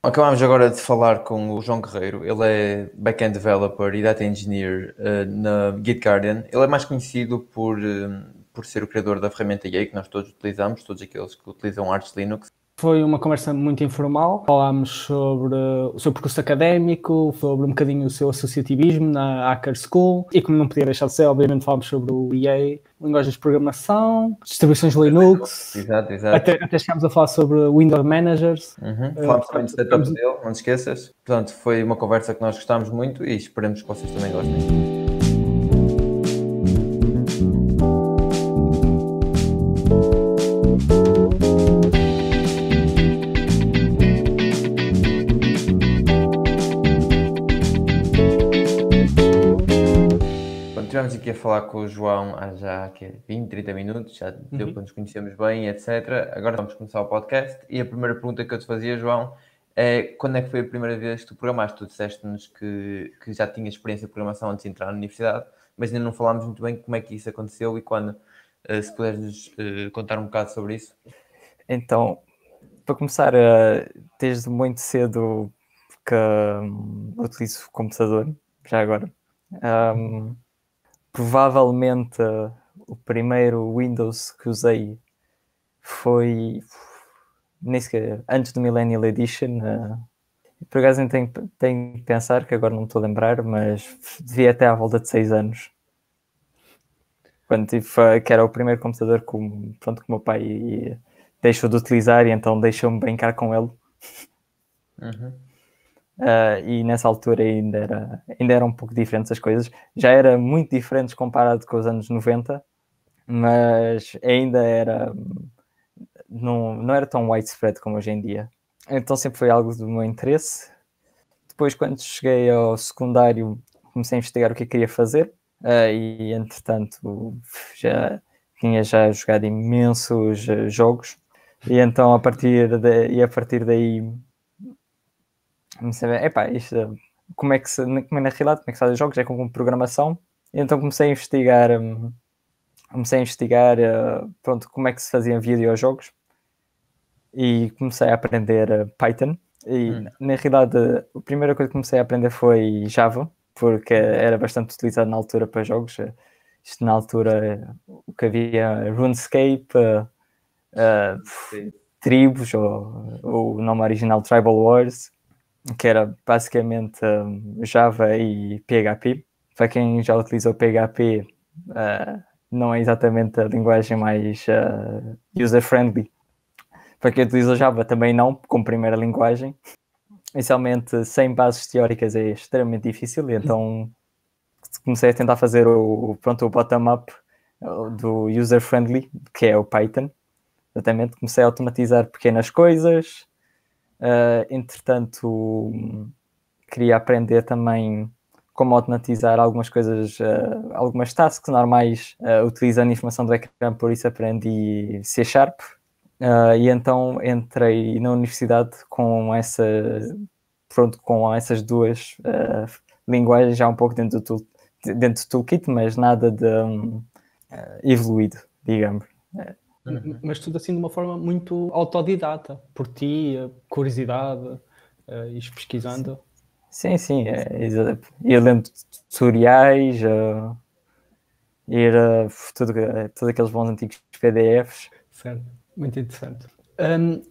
Acabámos agora de falar com o João Guerreiro, ele é Backend Developer e Data Engineer na GitGuardian. Ele é mais conhecido por ser o criador da ferramenta Yay, que nós todos utilizamos, todos aqueles que utilizam Arch Linux. Foi uma conversa muito informal, falámos sobre o seu percurso académico, sobre um bocadinho o seu associativismo na Hacker School e, como não podia deixar de ser, obviamente falámos sobre o EA, linguagens de programação, distribuições Linux, Exato. até chegámos a falar sobre Windows Managers. Falámos também do setup dele, não te esqueças. Portanto, foi uma conversa que nós gostámos muito e esperemos que vocês também gostem. Estivemos aqui a falar com o João há já 20, 30 minutos, já deu para nos conhecermos bem, etc. Agora vamos começar o podcast e a primeira pergunta que eu te fazia, João, é quando é que foi a primeira vez que tu programaste? Tu disseste-nos que já tinhas experiência de programação antes de entrar na universidade, mas ainda não falámos muito bem como é que isso aconteceu e quando, se puderes contar um bocado sobre isso. Então, para começar, desde muito cedo que utilizo o computador, já agora. Provavelmente o primeiro Windows que usei foi nem sequer antes do Millennial Edition. Por acaso tenho que pensar, que agora não me estou a lembrar, mas devia até à volta de 6 anos. Quando que era o primeiro computador que o meu pai deixou de utilizar e então deixou-me brincar com ele. E nessa altura ainda eram um pouco diferentes as coisas. Já era muito diferentes comparado com os anos 90, mas ainda era... Não era tão widespread como hoje em dia. Então sempre foi algo do meu interesse. Depois, quando cheguei ao secundário, comecei a investigar o que eu queria fazer. E, entretanto, já tinha jogado imensos jogos. E então, a partir daí... comecei a ver, como é que na realidade, como é que se faz os jogos, é com programação. E então comecei a investigar como é que se faziam videojogos e comecei a aprender Python. E na realidade, a primeira coisa que comecei a aprender foi Java, porque era bastante utilizado na altura para jogos. Isto na altura, o que havia RuneScape, Tribos, ou o nome original Tribal Wars, que era basicamente Java e PHP. Para quem já utilizou PHP, não é exatamente a linguagem mais user-friendly. Para quem utiliza Java também não, como primeira linguagem. Inicialmente, sem bases teóricas é extremamente difícil, e então comecei a tentar fazer o bottom-up do user-friendly, que é o Python. Exatamente, comecei a automatizar pequenas coisas. Entretanto, queria aprender também como automatizar algumas coisas, algumas tasks normais utilizando informação do ecrã, por isso aprendi C#. E então entrei na universidade com essas duas linguagens já um pouco dentro do toolkit, mas nada de evoluído, digamos. Mas tudo assim de uma forma muito autodidata, por ti, curiosidade, ires pesquisando. Sim. Ir lendo tutoriais, todos aqueles bons antigos PDFs. Certo, muito interessante.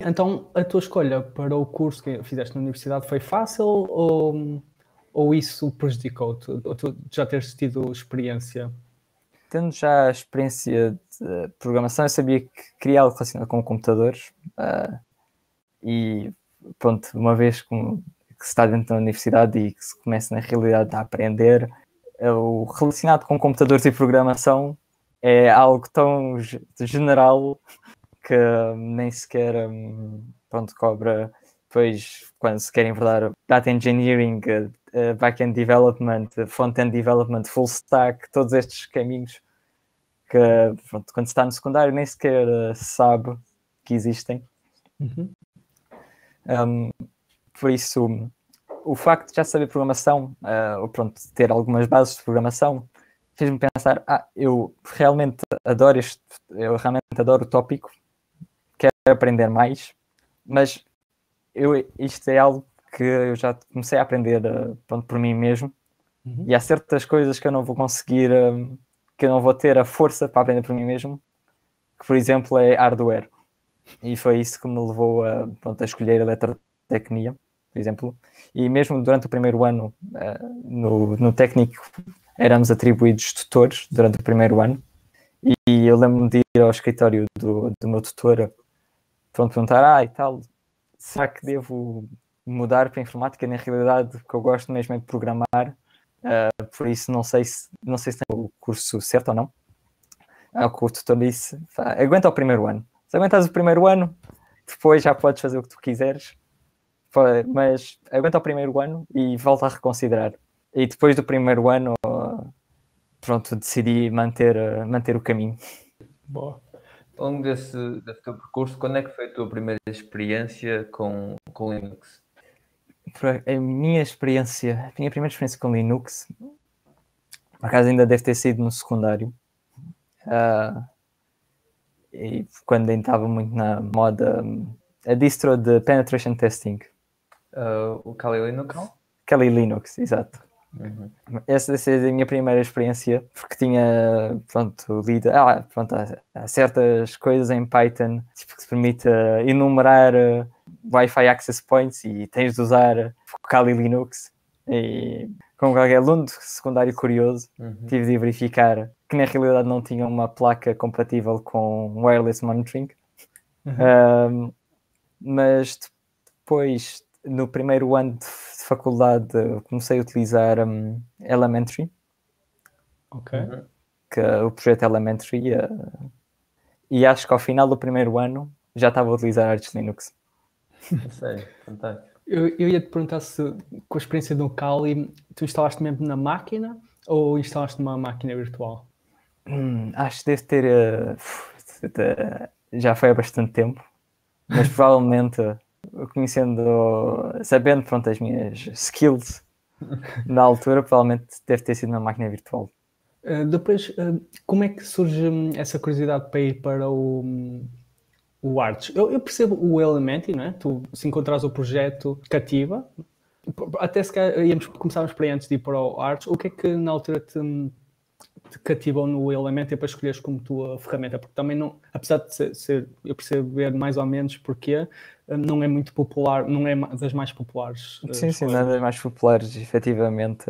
Então, a tua escolha para o curso que fizeste na universidade foi fácil ou isso prejudicou-te? Ou tu já teres tido experiência? Tendo já a experiência de programação, eu sabia que queria algo relacionado com computadores. E pronto, uma vez que se está dentro da universidade e que se começa na realidade a aprender, o relacionado com computadores e programação é algo tão general que nem sequer cobra. Depois, quando se quer enverdar Data Engineering, Backend Development, Front-End Development, Full Stack, todos estes caminhos que quando se está no secundário nem sequer sabe que existem. Por isso, o facto de já saber programação, ter algumas bases de programação, fez-me pensar, eu realmente adoro o tópico, quero aprender mais, mas isto é algo que eu já comecei a aprender pronto, por mim mesmo. E há certas coisas que eu não vou conseguir, que eu não vou ter a força para aprender por mim mesmo, que por exemplo é hardware. E foi isso que me levou pronto, a escolher eletrotecnia, por exemplo. E mesmo durante o primeiro ano, no técnico, éramos atribuídos tutores durante o primeiro ano. E eu lembro-me de ir ao escritório do meu tutor, pronto, perguntar, e tal, será que devo mudar para a informática? Na realidade, o que eu gosto mesmo é de programar, por isso não sei se tem o curso certo ou não. O que o tutor disse, aguenta o primeiro ano. Se aguentas o primeiro ano, depois já podes fazer o que tu quiseres, mas aguenta o primeiro ano e volta a reconsiderar. E depois do primeiro ano, pronto, decidi manter o caminho. Boa. Ao longo desse teu percurso, quando é que foi a tua primeira experiência com Linux? A minha primeira experiência com Linux, por acaso ainda deve ter sido no secundário. E quando ainda estava muito na moda, a distro de penetration testing. O Kali Linux? Kali Linux, exato. Essa é a minha primeira experiência, porque tinha, pronto, lido, há certas coisas em Python tipo, que te permite enumerar Wi-Fi access points e tens de usar o Kali Linux. E como qualquer aluno de secundário curioso, tive de verificar que na realidade não tinha uma placa compatível com wireless monitoring. Mas depois, no primeiro ano de faculdade, comecei a utilizar Elementary. Que é o projeto Elementary. E acho que ao final do primeiro ano já estava a utilizar Arch Linux. Sério, fantástico. Eu ia te perguntar se, com a experiência do Kali, tu instalaste mesmo na máquina ou instalaste numa máquina virtual? Acho que deve ter... já foi há bastante tempo, mas provavelmente, sabendo pronto, as minhas skills na altura, provavelmente deve ter sido na máquina virtual. Depois, como é que surge essa curiosidade para ir para o Arch? Eu percebo o Elementary, não é? Tu, se encontrares o projeto, cativa. Até se começávamos por aí antes de ir para o Arch. O que é que na altura te cativou no Elementary para escolheres como tua ferramenta? Porque também não, apesar de ser eu perceber mais ou menos porquê, não é muito popular, não é das mais populares. Sim, não é das mais populares, efetivamente.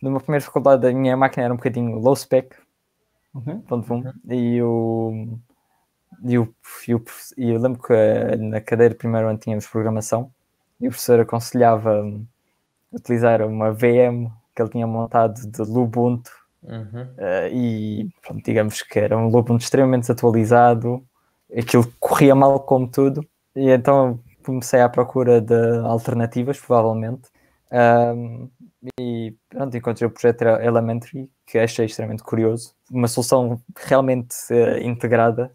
Numa primeira faculdade, a minha máquina era um bocadinho low spec, e eu lembro que na cadeira de primeiro ano tínhamos programação e o professor aconselhava utilizar uma VM que ele tinha montado de Lubuntu. E pronto, digamos que era um Lubuntu extremamente desatualizado, aquilo corria mal como tudo, e então comecei à procura de alternativas, provavelmente. E pronto, encontrei o projeto Elementary, que achei extremamente curioso, uma solução realmente integrada,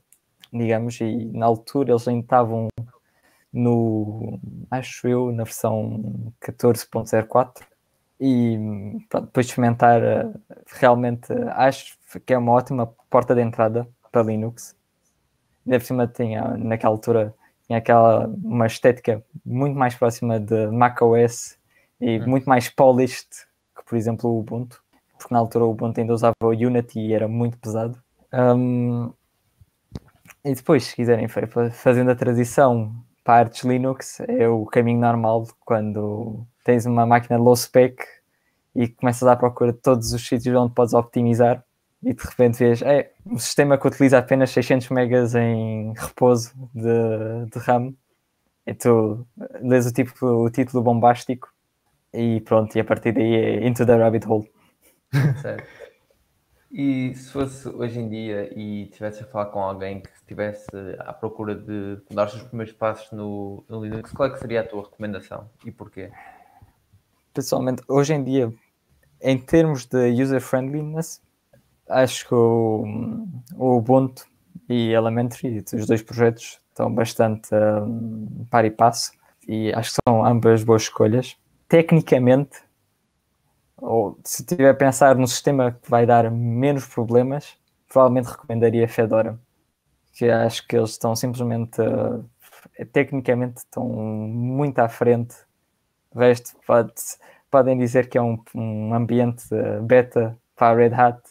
digamos, e na altura eles ainda estavam acho eu, na versão 14.04, e pronto, depois de experimentar, realmente acho que é uma ótima porta de entrada para Linux. Ainda por cima naquela altura tinha uma estética muito mais próxima de macOS e muito mais polished que, por exemplo, o Ubuntu, porque na altura o Ubuntu ainda usava o Unity e era muito pesado. E depois, se quiserem, fazendo a transição para Arch Linux, é o caminho normal quando tens uma máquina low spec e começas à procura de todos os sítios onde podes optimizar e de repente vês um sistema que utiliza apenas 600 megas em repouso de RAM, e tu lês o título bombástico e pronto, e a partir daí é into the rabbit hole. Certo. E se fosse hoje em dia e estivesse a falar com alguém que estivesse à procura de dar os seus primeiros passos no Linux, qual é que seria a tua recomendação e porquê? Pessoalmente, hoje em dia, em termos de user-friendliness, acho que o Ubuntu e Elementary, os dois projetos, estão bastante par e passo, e acho que são ambas boas escolhas. Tecnicamente, ou se estiver a pensar no sistema que vai dar menos problemas, provavelmente recomendaria Fedora, que acho que eles estão simplesmente tecnicamente estão muito à frente. O resto podem dizer que é um ambiente beta para a Red Hat,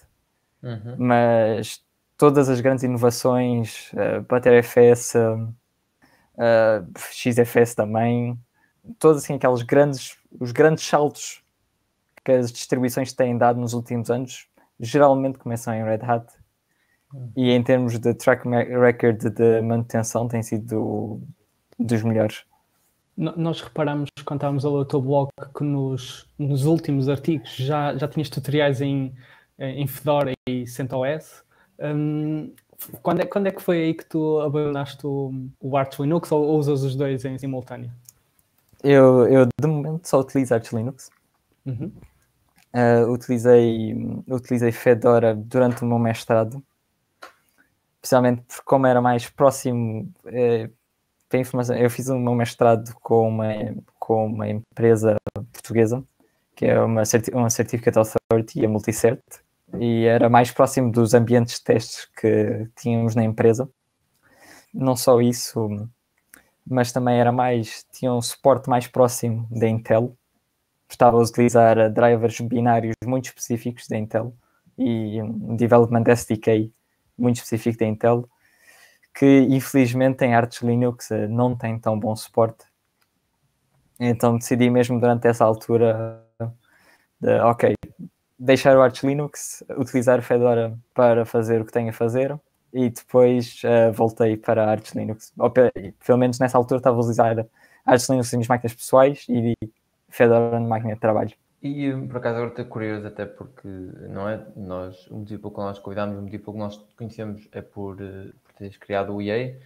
mas todas as grandes inovações, ButterFS, XFS também, todos assim, os grandes saltos que as distribuições têm dado nos últimos anos, geralmente começam em Red Hat. E em termos de track record de manutenção, tem sido dos melhores. Nós reparamos, quando estávamos a ler o teu blog, que nos últimos artigos já tinhas tutoriais em Fedora e CentOS. Quando é que foi aí que tu abandonaste o Arch Linux, ou usas os dois em simultâneo? Eu de momento só utilizo Arch Linux. Utilizei Fedora durante o meu mestrado, especialmente porque, como era mais próximo, tem informação. Eu fiz o meu mestrado com uma empresa portuguesa, que é uma Certificate Authority, a Multicert, e era mais próximo dos ambientes de testes que tínhamos na empresa. Não só isso, mas também tinha um suporte mais próximo da Intel. Estava a utilizar drivers binários muito específicos da Intel e um Development SDK muito específico da Intel, que infelizmente em Arch Linux não tem tão bom suporte. Então decidi mesmo durante essa altura deixar o Arch Linux, utilizar Fedora para fazer o que tenho a fazer, e depois voltei para a Arch Linux. Pelo menos nessa altura estava a utilizar Arch Linux nas minhas máquinas pessoais e Fedora na máquina de trabalho. E por acaso agora estou curioso, até porque não é? O motivo pelo qual nós convidámos, o motivo pelo que nós te conhecemos é por teres criado o EA.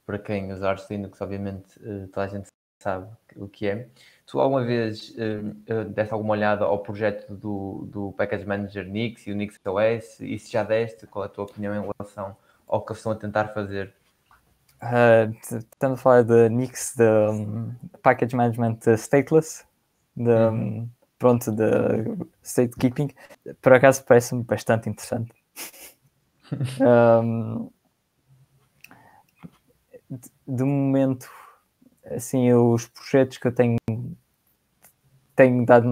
Para quem usa Arch Linux, obviamente toda a gente sabe o que é. Tu alguma vez deste alguma olhada ao projeto do Package Manager Nix e o NixOS? E se já deste, qual é a tua opinião em relação ao que eles estão a tentar fazer? Estamos a falar de Nix, de Package Management Stateless, de state keeping. Por acaso parece-me bastante interessante. De momento, assim, os projetos que eu tenho dado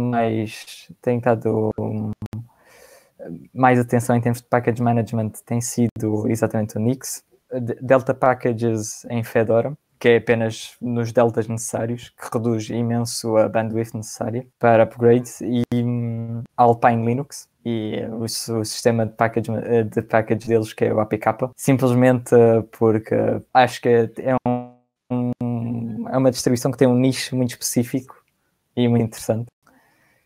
mais atenção em termos de package management tem sido exatamente o Nix, Delta Packages em Fedora, que é apenas nos deltas necessários, que reduz imenso a bandwidth necessária para upgrades, e Alpine Linux e o sistema de package deles, que é o APK, simplesmente porque acho que é uma distribuição que tem um nicho muito específico e muito interessante.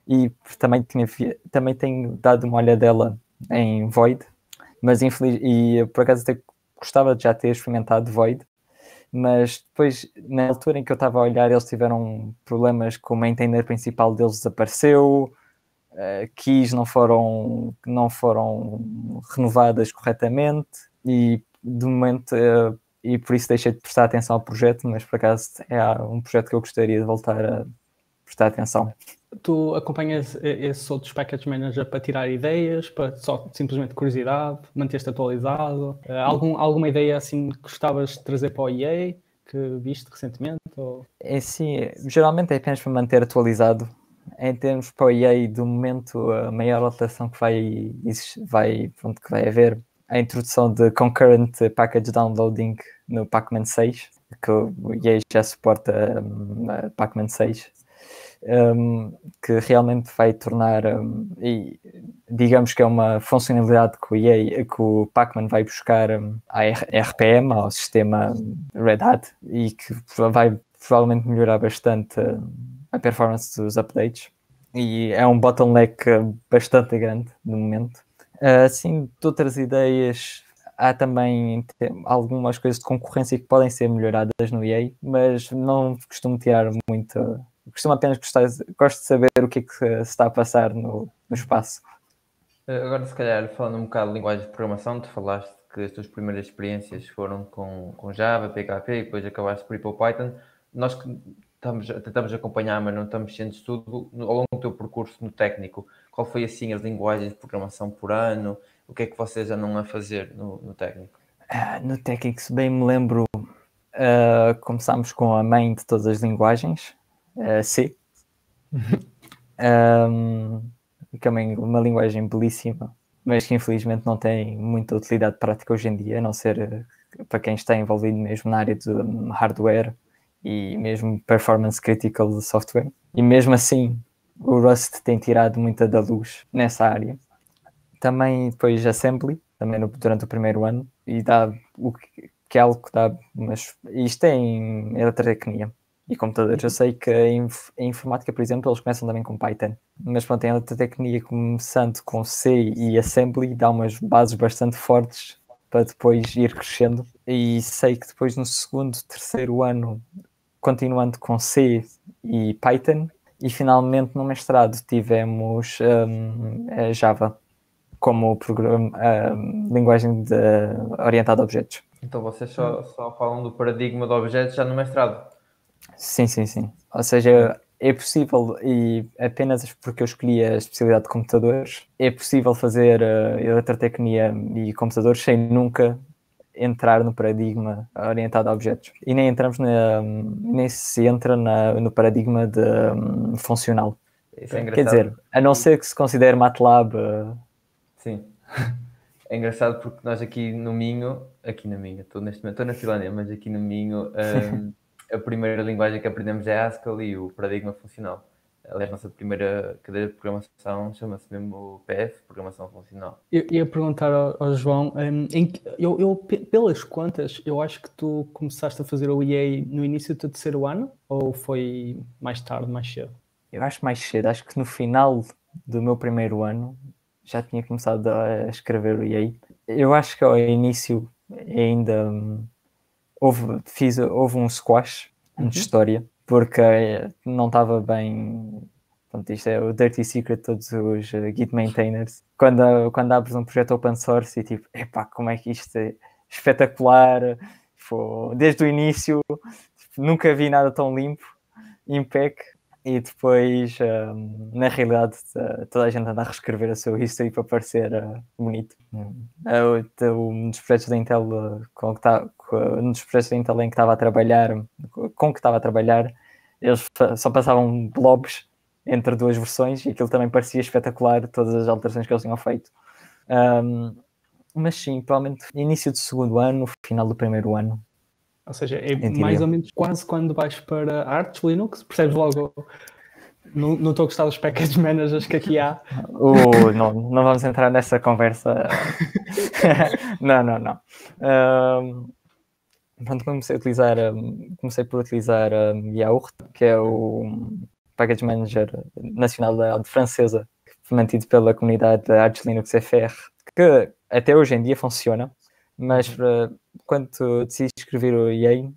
E também tenho dado uma olhadela em Void, mas por acaso até gostava de já ter experimentado Void, mas depois, na altura em que eu estava a olhar, eles tiveram problemas com o maintainer principal deles, desapareceu, keys não foram renovadas corretamente, e de momento, e por isso deixei de prestar atenção ao projeto, mas por acaso é um projeto que eu gostaria de voltar a prestar atenção. Tu acompanhas esses outros package manager para tirar ideias, para só simplesmente curiosidade, manter-te atualizado? Alguma ideia assim que gostavas de trazer para o EA, que viste recentemente? Ou... Sim, geralmente é apenas para manter atualizado. Em termos para o EA, do momento, a maior alteração que vai haver é a introdução de Concurrent Package Downloading no Pacman 6, que o EA já suporta Pacman 6. Que realmente vai tornar, e digamos que é uma funcionalidade que o Pacman vai buscar à RPM, ao sistema Red Hat, e que vai provavelmente melhorar bastante a performance dos updates, e é um bottleneck bastante grande no momento. Assim, de outras ideias, há também algumas coisas de concorrência que podem ser melhoradas no EA, mas não costumo tirar muito. Costumo apenas gosto de saber o que é que se está a passar no espaço. Agora, se calhar, falando um bocado de linguagem de programação, tu falaste que as tuas primeiras experiências foram com Java, PHP, e depois acabaste por ir para o Python. Nós que tentamos acompanhar, mas não estamos cientes de tudo, ao longo do teu percurso no técnico, qual foi assim as linguagens de programação por ano? O que é que vocês andam a fazer no técnico? No técnico, se bem me lembro, Começámos com a mãe de todas as linguagens, C. Também uma linguagem belíssima, mas que infelizmente não tem muita utilidade prática hoje em dia, a não ser para quem está envolvido mesmo na área de hardware e mesmo performance critical de software. E mesmo assim, o Rust tem tirado muita da luz nessa área. Também depois Assembly, também durante o primeiro ano, e dá o que é algo que dá, mas isto é em eletrotecnia e computadores. Eu sei que em informática, por exemplo, eles começam também com Python, mas pronto, em eletrotecnia, começando com C e Assembly, dá umas bases bastante fortes para depois ir crescendo. E sei que depois no segundo, terceiro ano, continuando com C e Python, e finalmente no mestrado tivemos Java como linguagem orientada a objetos. Então vocês só falam do paradigma de objetos já no mestrado? Sim. Ou seja, é possível, e apenas porque eu escolhi a especialidade de computadores, é possível fazer eletrotecnia e computadores sem nunca entrar no paradigma orientado a objetos. E nem entramos nem se entra no paradigma de funcional. Isso é engraçado. Quer dizer, a não ser que se considere MATLAB. Sim. É engraçado porque nós aqui no Minho, estou neste momento, estou na Finlândia, mas aqui no Minho, a primeira linguagem que aprendemos é Haskell e o paradigma funcional. Aliás, a nossa primeira cadeira de programação chama-se mesmo PF, Programação Funcional. Eu ia perguntar ao João, pelas contas, eu acho que tu começaste a fazer o EA no início do teu terceiro ano, ou foi mais tarde, mais cedo? Eu acho mais cedo, acho que no final do meu primeiro ano já tinha começado a escrever o EA. Eu acho que ao início ainda houve um squash de história, porque não estava bem. Pronto, isto é o dirty secret de todos os Git maintainers. Quando abres um projeto open source e tipo, epá, como é que isto é espetacular, desde o início, nunca vi nada tão limpo, impec. E depois, na realidade, toda a gente anda a reescrever a sua history para parecer bonito. Um dos projetos da Intel, um dos projetos da Intel em que estava a trabalhar, eles só passavam blobs entre duas versões e aquilo também parecia espetacular, todas as alterações que eles tinham feito. Mas sim, provavelmente início do segundo ano, final do primeiro ano. Ou seja, é mais ou menos quase quando vais para Arch Linux, percebes logo, não estou a gostar dos package managers que aqui há. Não vamos entrar nessa conversa. Não. Pronto, comecei por utilizar Yaourt, que é o package manager nacional francesa, mantido pela comunidade da Arch Linux FR, que até hoje em dia funciona, mas quando decidi escrever o EA,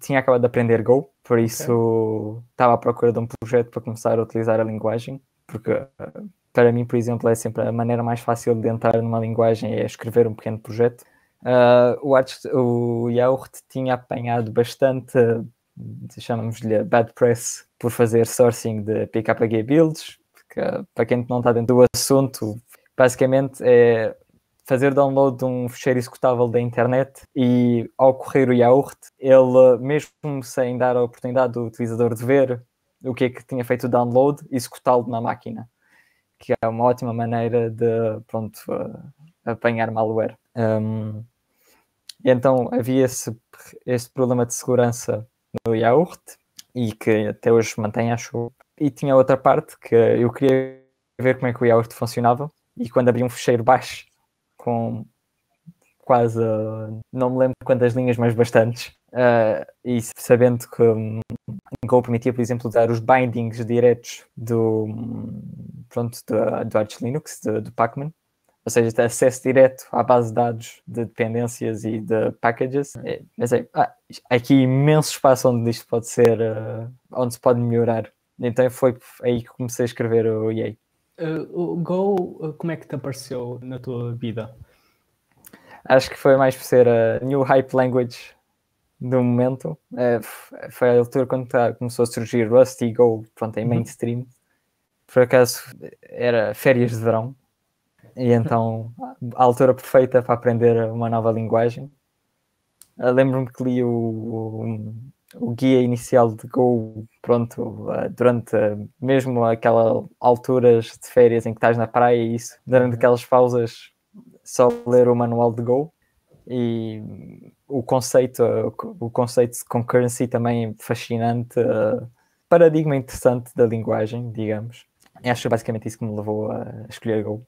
tinha acabado de aprender Go, por isso estava à procura de um projeto para começar a utilizar a linguagem, porque para mim, por exemplo, é sempre a maneira mais fácil de entrar numa linguagem é escrever um pequeno projeto. O Yaourt tinha apanhado bastante, chamamos-lhe bad press, por fazer sourcing de PKG builds, porque para quem não está dentro do assunto, basicamente é fazer download de um ficheiro executável da internet e ao correr o Yaourt, ele, mesmo sem dar a oportunidade do utilizador de ver o que é que tinha feito o download, executá-lo na máquina, que é uma ótima maneira de, apanhar malware. E então havia esse problema de segurança no Yaourt e que até hoje mantém, acho. E tinha outra parte que eu queria ver como é que o Yaourt funcionava e quando abria um ficheiro baixo com quase, não me lembro quantas linhas, mas bastantes, e sabendo que Go permitia, por exemplo, usar os bindings diretos do Arch Linux, do Pacman, ou seja, ter acesso direto à base de dados de dependências e de packages. Mas há aqui imenso espaço onde isto pode ser, onde se pode melhorar. Então foi aí que comecei a escrever o EA. O Go, como é que te apareceu na tua vida? Acho que foi mais por ser a new hype language do momento. Foi a altura quando começou a surgir Rust e Go, em mainstream. Por acaso era férias de verão e então a altura perfeita para aprender uma nova linguagem. Lembro-me que li o guia inicial de Go, pronto, durante mesmo aquelas alturas de férias em que estás na praia e isso, durante aquelas pausas, só ler o manual de Go. E o conceito de concurrency também fascinante, paradigma interessante da linguagem, digamos. E acho basicamente isso que me levou a escolher Go.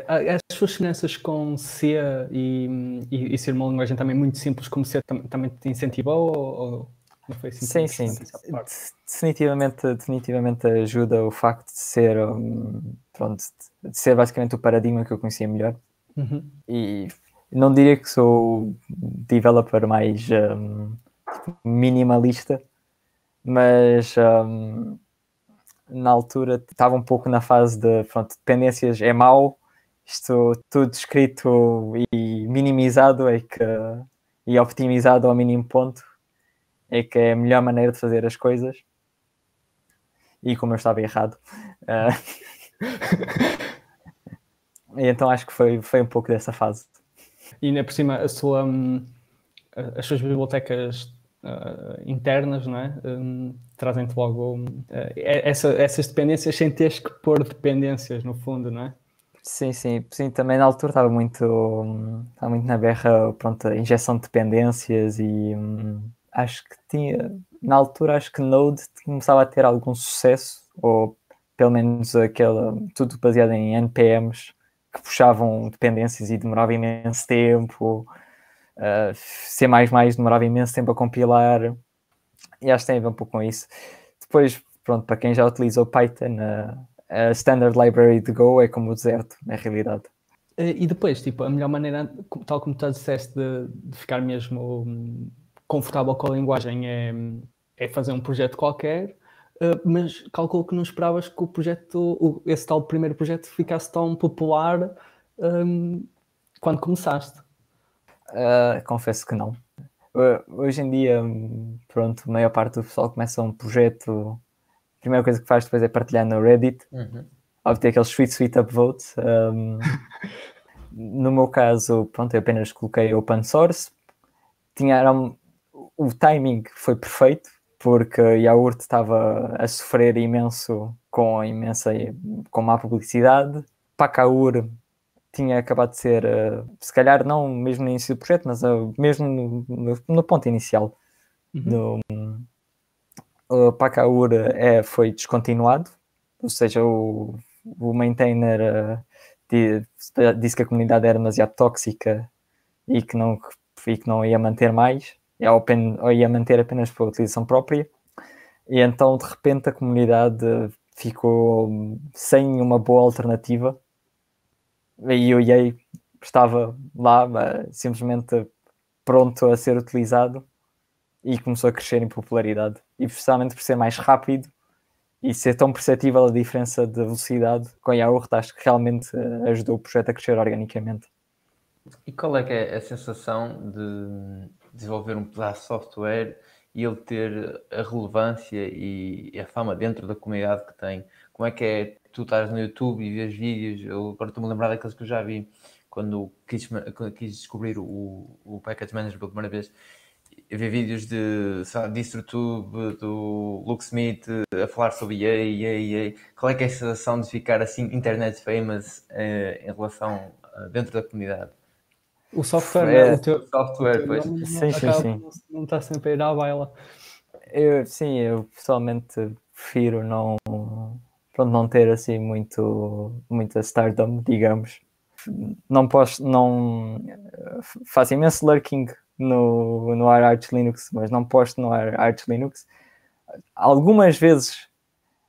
As suas semelhanças com C e ser uma linguagem também muito simples como C também te incentivou ou não foi assim? Sim. Definitivamente ajuda o facto de ser, pronto, de ser basicamente o paradigma que eu conhecia melhor. E não diria que sou developer mais minimalista, mas na altura estava um pouco na fase de, pronto, dependências é mau, isto tudo escrito e minimizado e optimizado ao mínimo ponto é que é a melhor maneira de fazer as coisas. E como eu estava errado, e então acho que foi um pouco dessa fase. E ainda por cima as suas bibliotecas internas, não é? Trazem-te logo essas dependências sem teres que pôr dependências no fundo, não é? Sim, também na altura estava muito na berra, pronto, a injeção de dependências e acho que na altura acho que Node começava a ter algum sucesso, ou pelo menos tudo baseado em NPMs que puxavam dependências e demorava imenso tempo. C++ demorava imenso tempo a compilar, e acho que tem a ver um pouco com isso. Depois, pronto, para quem já utilizou Python, a standard library de Go é como o deserto, na realidade. E depois, tipo, a melhor maneira, tal como tu disseste, de ficar mesmo confortável com a linguagem é fazer um projeto qualquer, mas calculo que não esperavas que o projeto, esse tal primeiro projeto, ficasse tão popular quando começaste. Confesso que não. Hoje em dia, pronto, a maior parte do pessoal começa um projeto, a primeira coisa que faz depois é partilhar no Reddit, obter aqueles sweet upvotes. No meu caso, pronto, eu apenas coloquei open source. O timing foi perfeito, porque Yaourt estava a sofrer imenso com má publicidade. Pacaur tinha acabado de ser, se calhar não mesmo no início do projeto, mas mesmo no ponto inicial. O Pacaur foi descontinuado, ou seja, o maintainer disse que a comunidade era demasiado tóxica e que não ia manter mais, ou ia manter apenas para a utilização própria. E então, de repente, a comunidade ficou sem uma boa alternativa. E o EA estava lá, simplesmente pronto a ser utilizado, e começou a crescer em popularidade. E precisamente por ser mais rápido e ser tão perceptível a diferença de velocidade com a Yaourt, acho que realmente ajudou o projeto a crescer organicamente. E qual é que é a sensação de desenvolver um pedaço de software e ele ter a relevância e a fama dentro da comunidade que tem? Como é que é tu estás no YouTube e vês vídeos? Eu agora estou-me a lembrar daqueles que eu já vi quando quis descobrir o Package Manager pela primeira vez. Eu vi vídeos de DistroTube, do Luke Smith a falar sobre EA. Qual é que é a sensação de ficar assim internet famous em relação dentro da comunidade? O software, software, pois. Não está sempre a ir à baila. Eu pessoalmente prefiro não ter assim muita stardom, digamos. Não faço imenso lurking no Arch Linux, mas não posto no Arch Linux. Algumas vezes,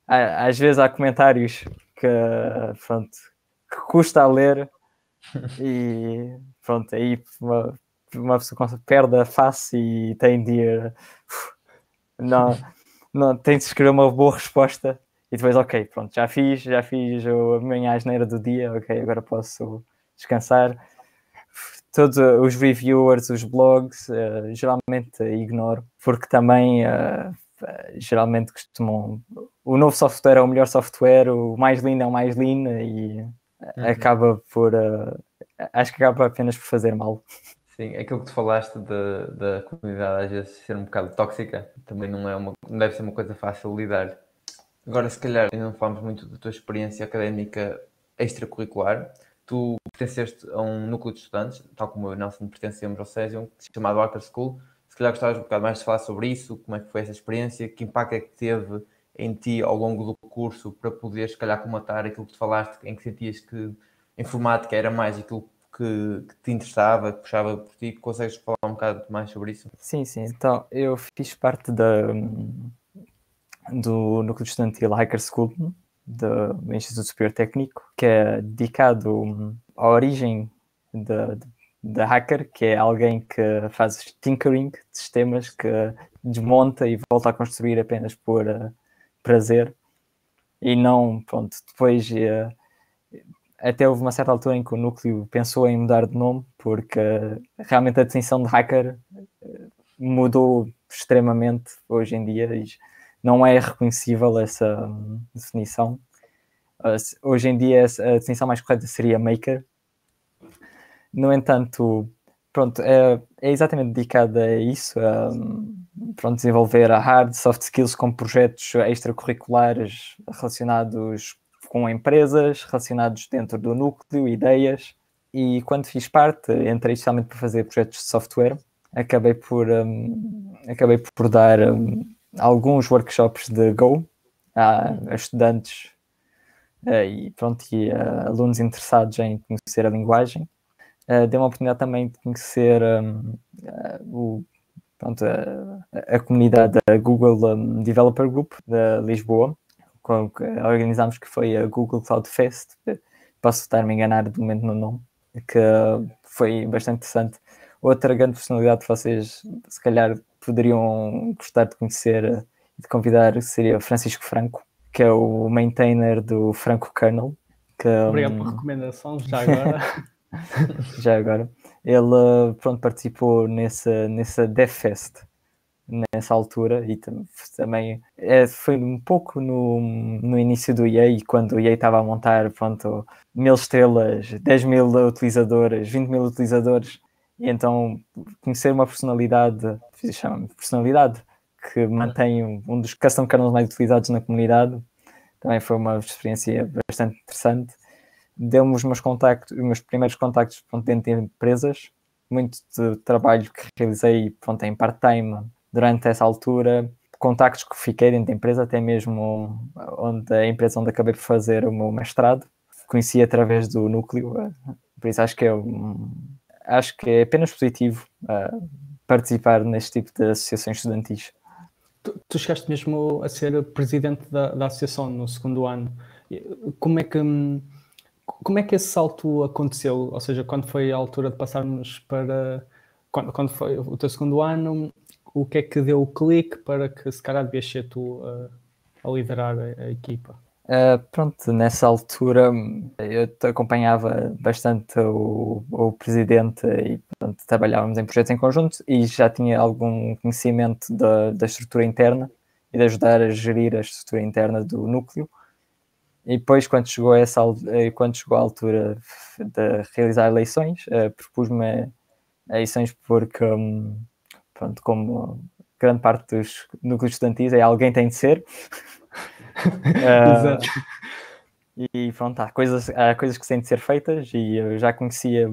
às vezes há comentários que custa a ler e pronto, aí uma pessoa perde a face e tem de ir, não, tem de escrever uma boa resposta e depois, ok, pronto, já fiz a minha asneira do dia, ok, agora posso descansar. Todos os reviewers, os blogs, geralmente ignoro, porque também geralmente costumam... O novo software é o melhor software, o mais lean é o mais lean e acaba por... acho que acaba apenas por fazer mal. Sim, aquilo que tu falaste da comunidade às vezes ser um bocado tóxica, também não deve ser uma coisa fácil de lidar. Agora, se calhar, ainda não falamos muito da tua experiência académica extracurricular. Tu pertenceste a um núcleo de estudantes, tal como eu e o Nelson pertencemos ao Cesium, chamado Hacker School. Se calhar gostavas um bocado mais de falar sobre isso, como é que foi essa experiência, que impacto é que teve em ti ao longo do curso para poderes, se calhar, comatar aquilo que tu falaste, em que sentias que a informática era mais aquilo que te interessava, que puxava por ti. Consegues falar um bocado mais sobre isso? Sim. Então, eu fiz parte do núcleo estudantil Hacker School, do Instituto Superior Técnico, que é dedicado à origem da hacker, que é alguém que faz tinkering de sistemas, que desmonta e volta a construir apenas por prazer. E não, pronto, depois até houve uma certa altura em que o núcleo pensou em mudar de nome, porque realmente a definição de hacker mudou extremamente hoje em dia e não é reconhecível essa definição. Hoje em dia a definição mais correta seria maker. No entanto, pronto, é exatamente dedicada a isso, a desenvolver a hard, soft skills com projetos extracurriculares relacionados com empresas, relacionados dentro do núcleo, ideias. E quando fiz parte, entrei especialmente para fazer projetos de software, acabei por dar alguns workshops de Go a estudantes e alunos interessados em conhecer a linguagem. Deu uma oportunidade também de conhecer a comunidade da Google Developer Group de Lisboa, que organizámos, que foi a Google Cloud Fest. Posso estar-me a enganar de momento no nome, que foi bastante interessante. Outra grande personalidade que vocês se calhar poderiam gostar de conhecer e de convidar seria Francisco Franco, que é o maintainer do Franco Kernel. Obrigado por recomendação, já agora. Já agora. Ele participou nessa DevFest nessa altura e também foi um pouco no início do EA, quando o EA estava a montar 1000 estrelas, 10.000 utilizadores, 20.000 utilizadores, e então conhecer uma personalidade que mantém um dos custom kernels mais utilizados na comunidade também foi uma experiência bastante interessante. Deu-me os meus primeiros contactos dentro de empresas, muito de trabalho que realizei em part-time durante essa altura, contactos que fiquei dentro da empresa, até mesmo a empresa onde acabei por fazer o meu mestrado, conheci através do núcleo, por isso acho que é apenas positivo participar neste tipo de associações estudantis. Tu chegaste mesmo a ser presidente da associação no segundo ano. Como é que esse salto aconteceu? Ou seja, quando foi a altura de passarmos para... Quando foi o teu segundo ano, o que é que deu o clique para que se calhar devias ser tu a liderar a equipa? Nessa altura eu acompanhava bastante o presidente e trabalhávamos em projetos em conjunto e já tinha algum conhecimento da estrutura interna e de ajudar a gerir a estrutura interna do núcleo. E depois, quando chegou a altura de realizar eleições, propus-me eleições porque, como grande parte dos núcleos estudantis, alguém tem de ser. Exato. E há coisas que têm de ser feitas e eu já conhecia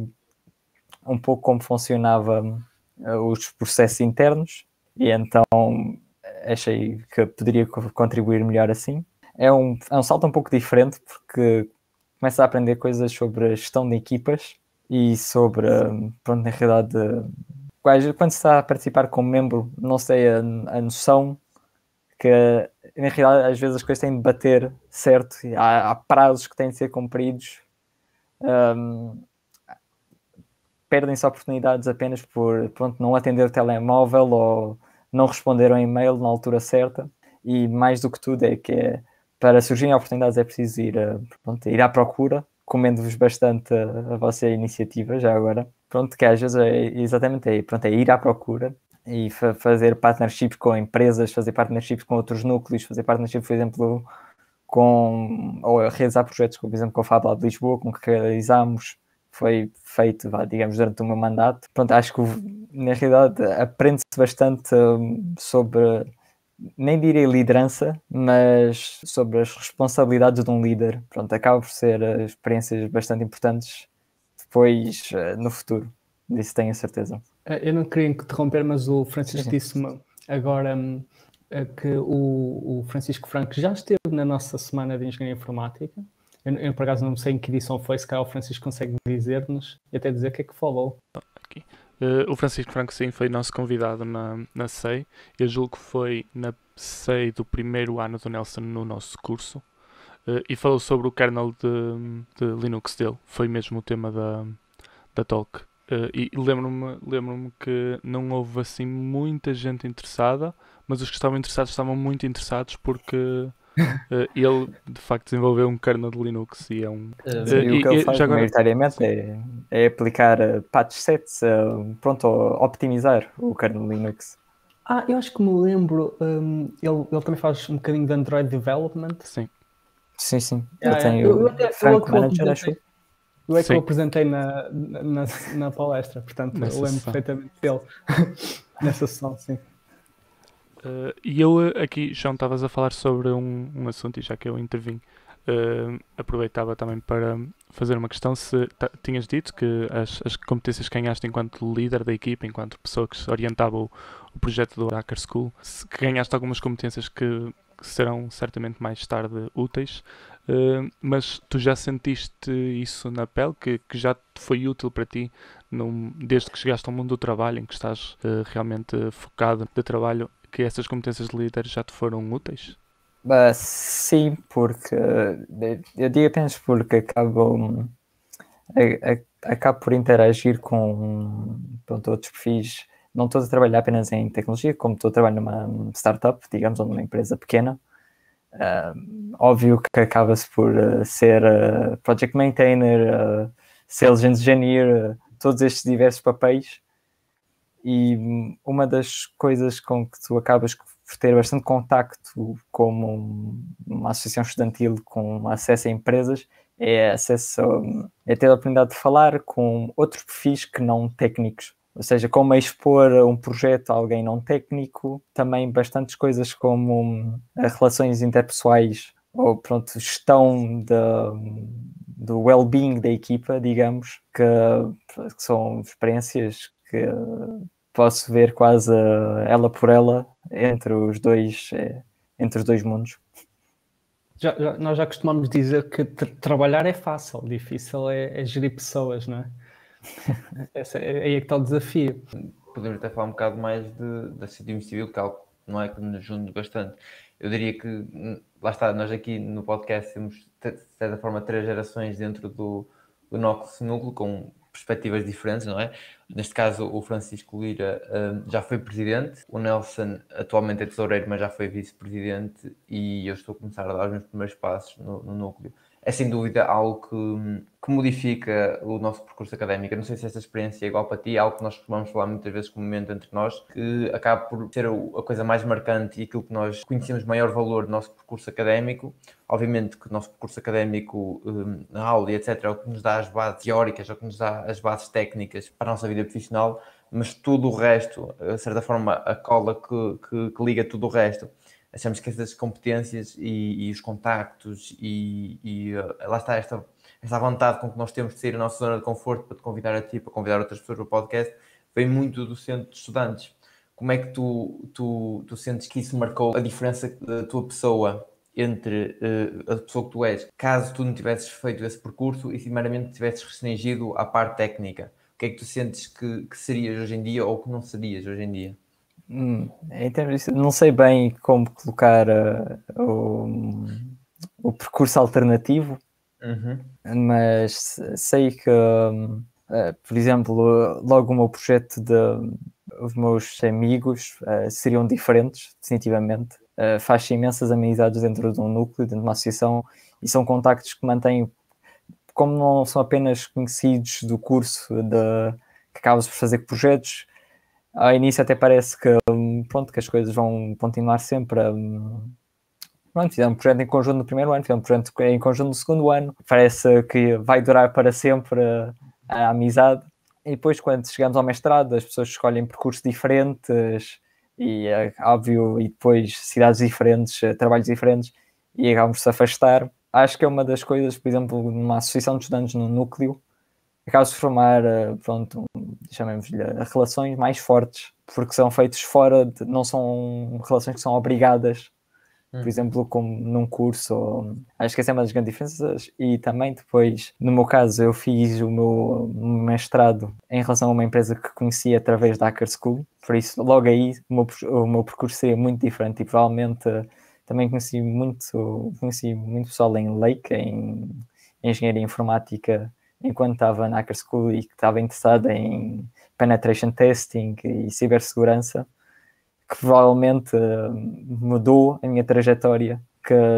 um pouco como funcionavam os processos internos e então achei que poderia contribuir melhor assim. É um salto um pouco diferente porque começa a aprender coisas sobre a gestão de equipas e sobre, na realidade, quando se está a participar como membro, não sei a noção que, na realidade, às vezes as coisas têm de bater certo, e há prazos que têm de ser cumpridos, perdem-se oportunidades apenas por não atender o telemóvel ou não responder ao e-mail na altura certa, e mais do que tudo para surgirem oportunidades é preciso ir à procura. Recomendo-vos bastante a vossa iniciativa já agora. Que às vezes é ir à procura e fazer partnerships com empresas, fazer partnerships com outros núcleos, fazer partnerships, por exemplo, ou realizar projetos, por exemplo, com a Fab Lab de Lisboa, com que realizámos foi feito, digamos, durante o meu mandato. Pronto, acho que na realidade aprende-se bastante sobre, nem diria liderança, mas sobre as responsabilidades de um líder. Pronto, acaba por ser experiências bastante importantes depois no futuro, disso tenho a certeza. Eu não queria interromper, mas o Francisco disse-me agora que o Francisco Franco já esteve na nossa semana de Engenharia Informática. Eu por acaso não sei em que edição foi, se calhar o Francisco consegue dizer-nos e até dizer o que é que falou. Aqui. O Francisco Franco, sim, foi nosso convidado na SEI. Eu julgo que foi na SEI do primeiro ano do Nelson no nosso curso. E falou sobre o kernel de Linux dele. Foi mesmo o tema da talk. E lembro-me que não houve assim muita gente interessada, mas os que estavam interessados estavam muito interessados porque ele de facto desenvolveu um kernel de Linux e é um... e o que ele faz maioritariamente é aplicar patch sets, pronto, optimizar o kernel Linux. Eu acho que me lembro, ele também faz um bocadinho de Android Development. Sim. Ele tem o Frank Manager, acho. Eu é que eu apresentei na palestra, portanto eu lembro perfeitamente dele nessa sessão, sim. E eu aqui, João, estavas a falar sobre um assunto, e já que eu intervim, aproveitava também para fazer uma questão. Se tinhas dito que as competências que ganhaste enquanto líder da equipa, enquanto pessoa que orientava o projeto do Hacker School, que ganhaste algumas competências que serão certamente mais tarde úteis, mas tu já sentiste isso na pele, que já foi útil para ti desde que chegaste ao mundo do trabalho, em que estás realmente focado de trabalho, que essas competências de líder já te foram úteis? Sim, porque eu digo apenas porque acabo por interagir com outros perfis. Não estou a trabalhar apenas em tecnologia, como estou a trabalhar numa startup, digamos, ou numa empresa pequena. Óbvio que acaba-se por ser project maintainer, sales engineer, todos estes diversos papéis. E uma das coisas com que tu acabas por ter bastante contacto como uma associação estudantil com acesso a empresas é ter a oportunidade de falar com outros perfis que não técnicos. Ou seja, como expor um projeto a alguém não técnico, também bastantes coisas como relações interpessoais ou gestão do well-being da equipa, digamos, que são experiências que posso ver quase ela por ela entre os dois mundos. Nós já costumamos dizer que trabalhar é fácil, difícil é gerir pessoas, não é? Aí é que está o desafio. Podemos até falar um bocado mais da CITIV civil, que é algo não é que nos junte bastante. Eu diria que, lá está, nós aqui no podcast temos, de certa forma, 3 gerações dentro do nosso núcleo, com perspectivas diferentes, não é? Neste caso, o Francisco Lira já foi presidente, o Nelson atualmente é tesoureiro, mas já foi vice-presidente, e eu estou a começar a dar os meus primeiros passos no núcleo. É sem dúvida algo que modifica o nosso percurso académico. Eu não sei se essa experiência é igual para ti, é algo que nós costumamos falar muitas vezes comumente entre nós, que acaba por ser a coisa mais marcante e aquilo que nós conhecemos maior valor do nosso percurso académico. Obviamente que o nosso percurso académico, na aula e etc., é o que nos dá as bases teóricas, é o que nos dá as bases técnicas para a nossa vida profissional, mas tudo o resto, de certa forma, a cola que liga tudo o resto, achamos que essas competências e os contactos e lá está esta vontade com que nós temos de sair da nossa zona de conforto para te convidar a ti, para convidar outras pessoas para o podcast, vem muito do centro de estudantes. Como é que tu sentes que isso marcou a diferença da tua pessoa entre a pessoa que tu és, caso tu não tivesses feito esse percurso e meramente tivesses restringido à parte técnica? O que é que tu sentes que serias hoje em dia ou que não serias hoje em dia? Em termos disso, não sei bem como colocar o percurso alternativo, mas sei que, por exemplo, logo o meu projeto os meus amigos seriam diferentes, definitivamente. Faz imensas amizades dentro de um núcleo, dentro de uma associação, e são contactos que mantêm, como não são apenas conhecidos do curso, que acabas por fazer projetos. Ao início até parece que as coisas vão continuar sempre fizemos um projeto em conjunto no primeiro ano, fizemos um projeto em conjunto no segundo ano, parece que vai durar para sempre a amizade. E depois, quando chegamos ao mestrado, as pessoas escolhem percursos diferentes e, óbvio, e depois cidades diferentes, trabalhos diferentes, e acabamos de se afastar. Acho que é uma das coisas, por exemplo, numa associação de estudantes no núcleo, acaba-se de formar, pronto, chamemos-lhe relações mais fortes, porque são feitos fora, não são relações que são obrigadas, por exemplo, como num curso. Acho que essa é uma das grandes diferenças. E também depois, no meu caso, eu fiz o meu mestrado em relação a uma empresa que conheci através da Hacker School, por isso logo aí o meu percurso seria muito diferente e provavelmente também conheci muito pessoal em Lake, em engenharia informática, enquanto estava na Hacker School e que estava interessado em penetration testing e cibersegurança, que provavelmente mudou a minha trajetória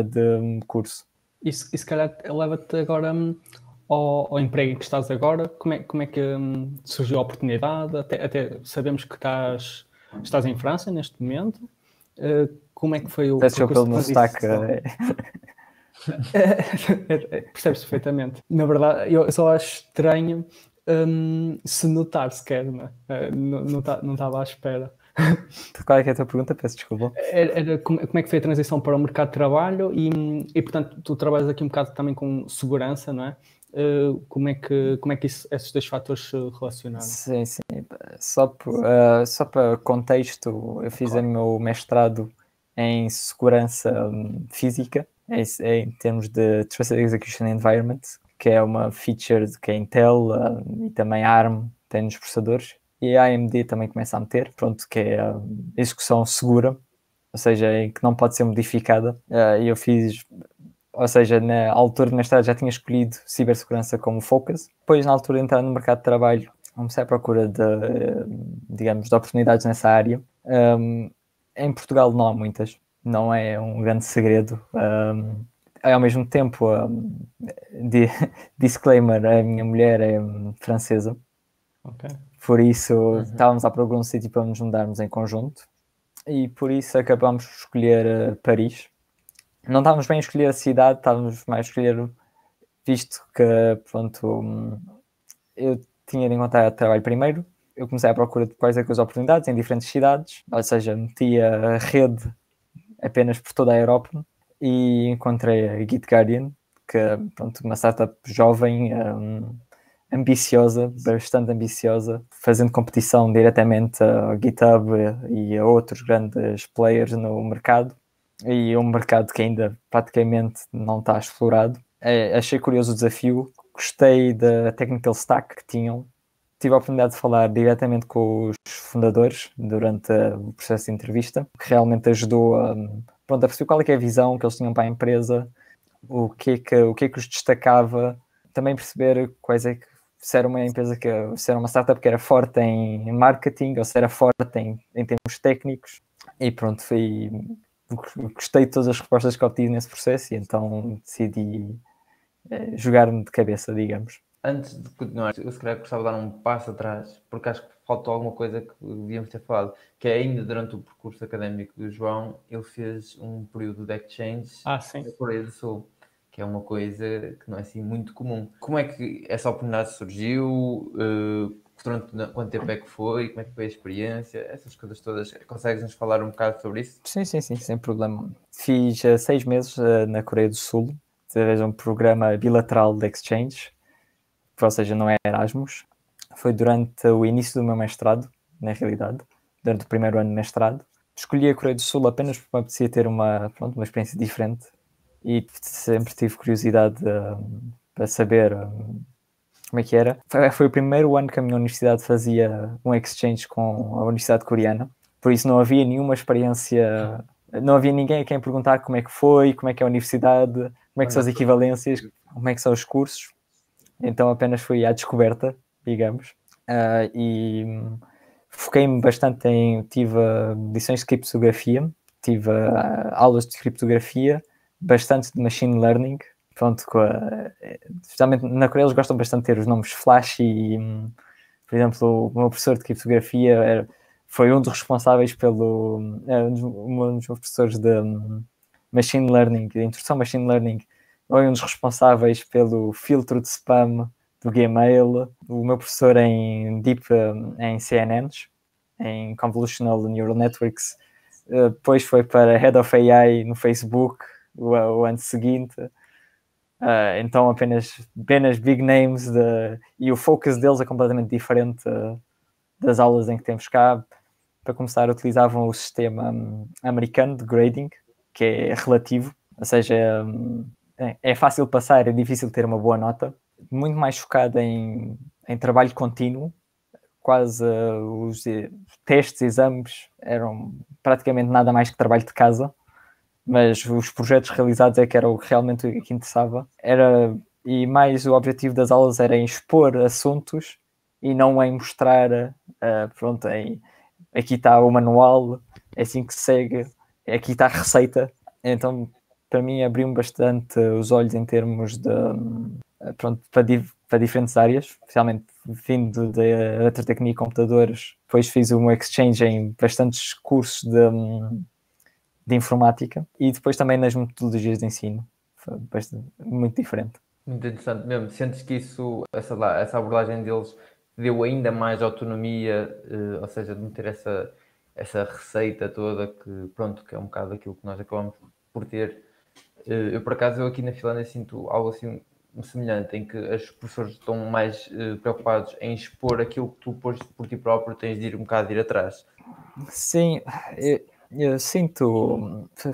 de curso. E se calhar leva-te agora ao emprego em que estás agora. Como é que surgiu a oportunidade? Até sabemos que estás em França neste momento. Como é que foi o Peço desculpa pelo meu sotaque. Percebes perfeitamente. Na verdade, eu só acho estranho se notar sequer, não estava à espera. Qual é que é a tua pergunta? Peço desculpa. Era como é que foi a transição para o mercado de trabalho e portanto, tu trabalhas aqui um bocado também com segurança, não é? Como é que esses dois fatores se relacionaram? Sim. Só para contexto, eu fiz o meu mestrado em segurança física, em termos de Trusted Execution Environment, que é uma feature que a Intel e também a ARM tem nos processadores. E a AMD também começa a meter, pronto, que é a execução segura, ou seja, em que não pode ser modificada. E eu fiz, ou seja, na altura do mestrado já tinha escolhido cibersegurança como focus. Depois, na altura de entrar no mercado de trabalho, comecei à procura de oportunidades nessa área. Em Portugal não há muitas, não é um grande segredo. Ao mesmo tempo, disclaimer, a minha mulher é francesa. Ok. Por isso, estávamos à procura de um sítio para nos mudarmos em conjunto e por isso acabámos por escolher Paris. Não estávamos bem a escolher a cidade, estávamos mais a escolher, visto que, pronto, eu tinha de encontrar trabalho primeiro. Eu comecei à procura de quais as oportunidades em diferentes cidades, ou seja, meti a rede apenas por toda a Europa e encontrei a GitGuardian, que é, pronto, uma startup jovem, ambiciosa, bastante ambiciosa, fazendo competição diretamente ao GitHub e a outros grandes players no mercado, e um mercado que ainda praticamente não está explorado. Achei curioso o desafio, gostei da technical stack que tinham, tive a oportunidade de falar diretamente com os fundadores durante o processo de entrevista, que realmente ajudou a perceber qual é que é a visão que eles tinham para a empresa, o que é que os destacava, também perceber se era uma empresa se era uma startup que era forte em marketing ou se era forte em termos técnicos. E pronto, gostei de todas as respostas que obtive nesse processo e então decidi jogar-me de cabeça, digamos. Antes de continuar, eu se calhar gostava de dar um passo atrás, porque acho que faltou alguma coisa que devíamos ter falado, que é ainda durante o percurso académico do João, ele fez um período de exchange na Coreia do Sul, que é uma coisa que não é assim muito comum. Como é que essa oportunidade surgiu? Durante quanto tempo é que foi? Como é que foi a experiência? Essas coisas todas. Consegues-nos falar um bocado sobre isso? Sim, sem problema. Fiz 6 meses na Coreia do Sul, através de um programa bilateral de exchange, ou seja, não é Erasmus. Foi durante o início do meu mestrado, na realidade, durante o primeiro ano de mestrado. Escolhi a Coreia do Sul apenas porque me apetecia ter uma experiência diferente e sempre tive curiosidade para saber como é que era. Foi o primeiro ano que a minha universidade fazia um exchange com a Universidade Coreana, por isso não havia nenhuma experiência, não havia ninguém a quem perguntar como é que foi, como é que é a universidade, como é que são as equivalências, como é que são os cursos. Então apenas fui à descoberta, digamos, e foquei-me bastante tive lições de criptografia, tive aulas de criptografia, bastante de machine learning. Pronto, especialmente na Coreia eles gostam bastante de ter os nomes flash e, por exemplo, o meu professor de criptografia foi um dos responsáveis um dos meus professores de machine learning, de introdução machine learning, foi um dos responsáveis pelo filtro de spam do Gmail, o meu professor em CNNs, em Convolutional Neural Networks, depois foi para Head of AI no Facebook o ano seguinte. Então apenas big names e o focus deles é completamente diferente das aulas em que temos cá. Para começar, utilizavam o sistema americano de grading, que é relativo, ou seja, é fácil passar, é difícil ter uma boa nota, muito mais focado em trabalho contínuo. Quase os testes, exames eram praticamente nada mais que trabalho de casa, mas os projetos realizados é que era o que realmente interessava. E mais o objetivo das aulas era em expor assuntos e não em mostrar, pronto, aqui está o manual, é assim que se segue, aqui está a receita. Então, para mim, abriu-me bastante os olhos em termos de, pronto, para diferentes áreas, especialmente vindo da eletrotecnia e computadores. Depois fiz um exchange em bastantes cursos de informática e depois também nas metodologias de ensino. Foi muito diferente. Muito interessante mesmo. Sentes que essa abordagem deles deu ainda mais autonomia, ou seja, de meter essa receita toda que é um bocado aquilo que nós acabamos por ter. Eu, por acaso, aqui na Finlândia sinto algo assim semelhante, em que os professores estão mais preocupados em expor aquilo que tu por ti próprio tens de ir um bocado de ir atrás. Sim, eu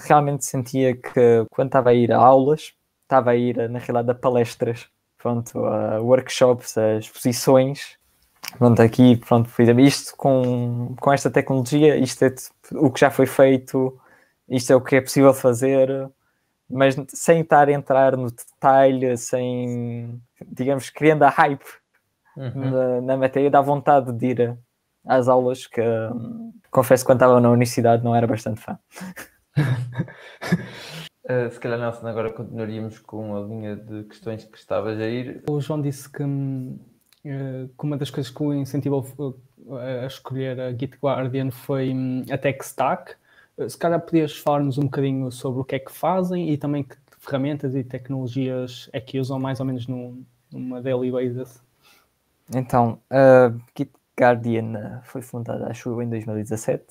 realmente sentia que quando estava a ir a aulas, estava a ir na realidade a palestras, pronto, a workshops, a exposições. Pronto, aqui, pronto, isto com esta tecnologia, isto é o que já foi feito, isto é o que é possível fazer, mas sem estar a entrar no detalhe, sem, digamos, criando a hype na matéria, dá vontade de ir às aulas, que confesso que quando estava na universidade não era bastante fã. Se calhar, Nelson, agora continuaríamos com a linha de questões que estavas a ir. O João disse que uma das coisas que o incentivou a escolher a Git Guardian foi a tech stack. Se calhar podias falar-nos um bocadinho sobre o que é que fazem e também que ferramentas e tecnologias é que usam mais ou menos numa daily basis. Então, a Git Guardian foi fundada, acho eu, em 2017,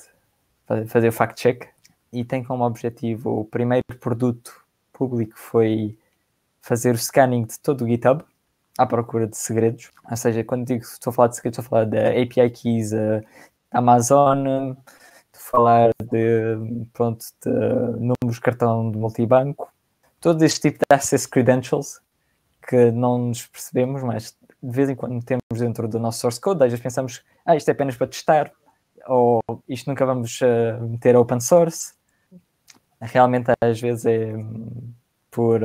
para fazer o fact-check, e tem como objetivo, o primeiro produto público foi fazer o scanning de todo o GitHub à procura de segredos. Ou seja, quando digo estou a falar de segredos, estou a falar da API Keys da Amazon, estou a falar de números de cartão de multibanco, todo este tipo de access credentials que não nos percebemos, mas de vez em quando temos dentro do nosso source code, às vezes pensamos, isto é apenas para testar, ou isto nunca vamos meter open source. Realmente às vezes é por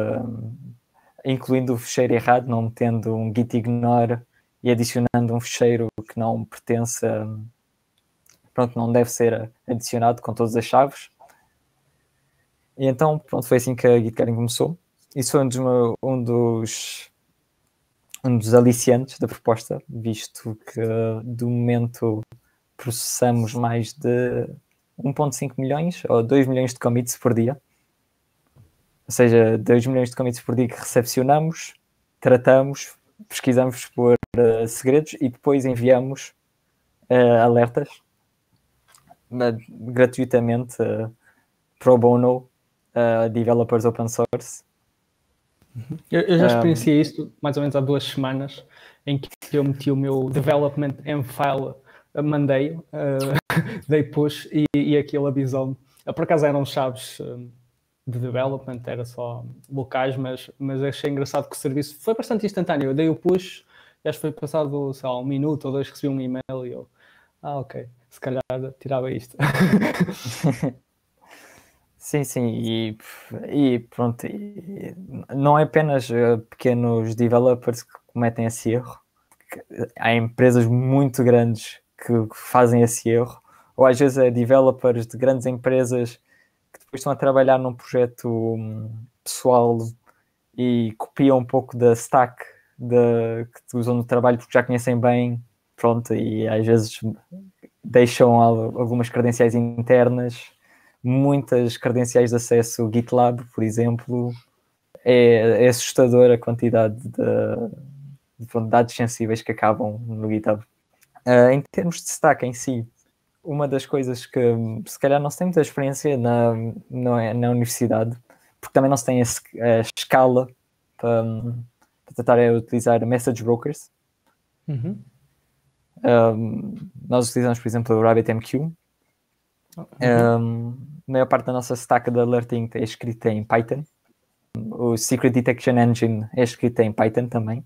incluindo o fecheiro errado, não metendo um git ignore e adicionando um fecheiro que não pertence pronto, não deve ser adicionado com todas as chaves. E então, pronto, foi assim que a Git Guardian começou. Isso foi um dos aliciantes da proposta, visto que do momento processamos mais de 1.5 milhões ou 2 milhões de commits por dia. Ou seja, 2 milhões de commits por dia que recepcionamos, tratamos, pesquisamos por segredos e depois enviamos alertas gratuitamente pro bono a developers open source. Eu já experienciei isto mais ou menos há 2 semanas, em que eu meti o meu development M-file, mandei, dei push e aquilo avisou-me. Por acaso eram chaves de development, era só locais, mas achei engraçado que o serviço foi bastante instantâneo. Eu dei o push e acho que foi passado, sei lá, 1 minuto ou 2, recebi um e-mail e eu, ok, se calhar tirava isto. Sim, e pronto, não é apenas pequenos developers que cometem esse erro, há empresas muito grandes que fazem esse erro, ou às vezes é developers de grandes empresas que depois estão a trabalhar num projeto pessoal e copiam um pouco da stack que usam no trabalho porque já conhecem bem, pronto, e às vezes deixam algumas credenciais internas, muitas credenciais de acesso GitLab, por exemplo. É assustador a quantidade dados sensíveis que acabam no GitHub. Em termos de stack em si, uma das coisas que se calhar não se tem muita experiência na universidade, porque também não se tem a escala para tentar utilizar message brokers. Nós utilizamos, por exemplo, o RabbitMQ. A maior parte da nossa stack de alerting é escrita em Python. O Secret Detection Engine é escrito em Python também.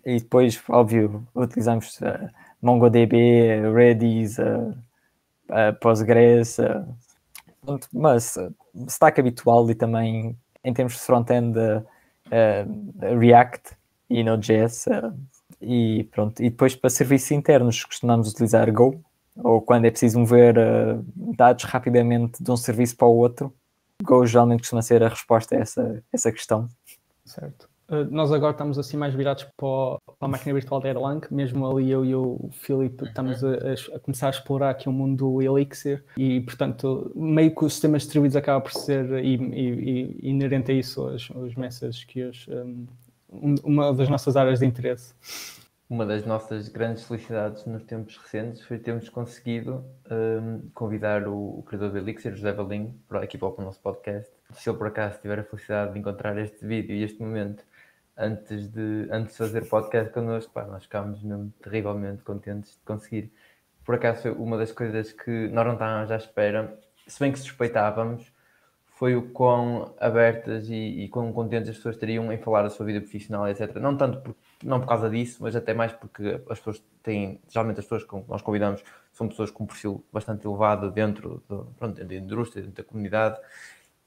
E depois, óbvio, utilizamos MongoDB, Redis, Postgres, mas stack habitual, e também em termos de front-end React e Node.js, e pronto. E depois para serviços internos costumamos utilizar Go, ou quando é preciso mover dados rapidamente de um serviço para o outro, Go geralmente costuma ser a resposta a essa questão. Certo. Nós agora estamos assim mais virados para a máquina virtual da Erlang, mesmo ali eu e o Filipe estamos a começar a explorar aqui o mundo do Elixir e, portanto, meio que os sistemas distribuídos acaba por ser inerente a isso, os messages que uma das nossas áreas de interesse. Uma das nossas grandes felicidades nos tempos recentes foi termos conseguido convidar o criador do Elixir, José Valim, aqui para o nosso podcast. Se ele por acaso tiver a felicidade de encontrar este vídeo e este momento antes de fazer podcast connosco, nós ficámos mesmo terrivelmente contentes de conseguir. Por acaso foi uma das coisas que nós não estávamos à espera, se bem que suspeitávamos, foi o quão abertas e quão contentes as pessoas estariam em falar da sua vida profissional, etc. Não por causa disso, mas até mais porque as pessoas geralmente as pessoas que nós convidamos são pessoas com um perfil bastante elevado dentro da indústria, dentro da comunidade,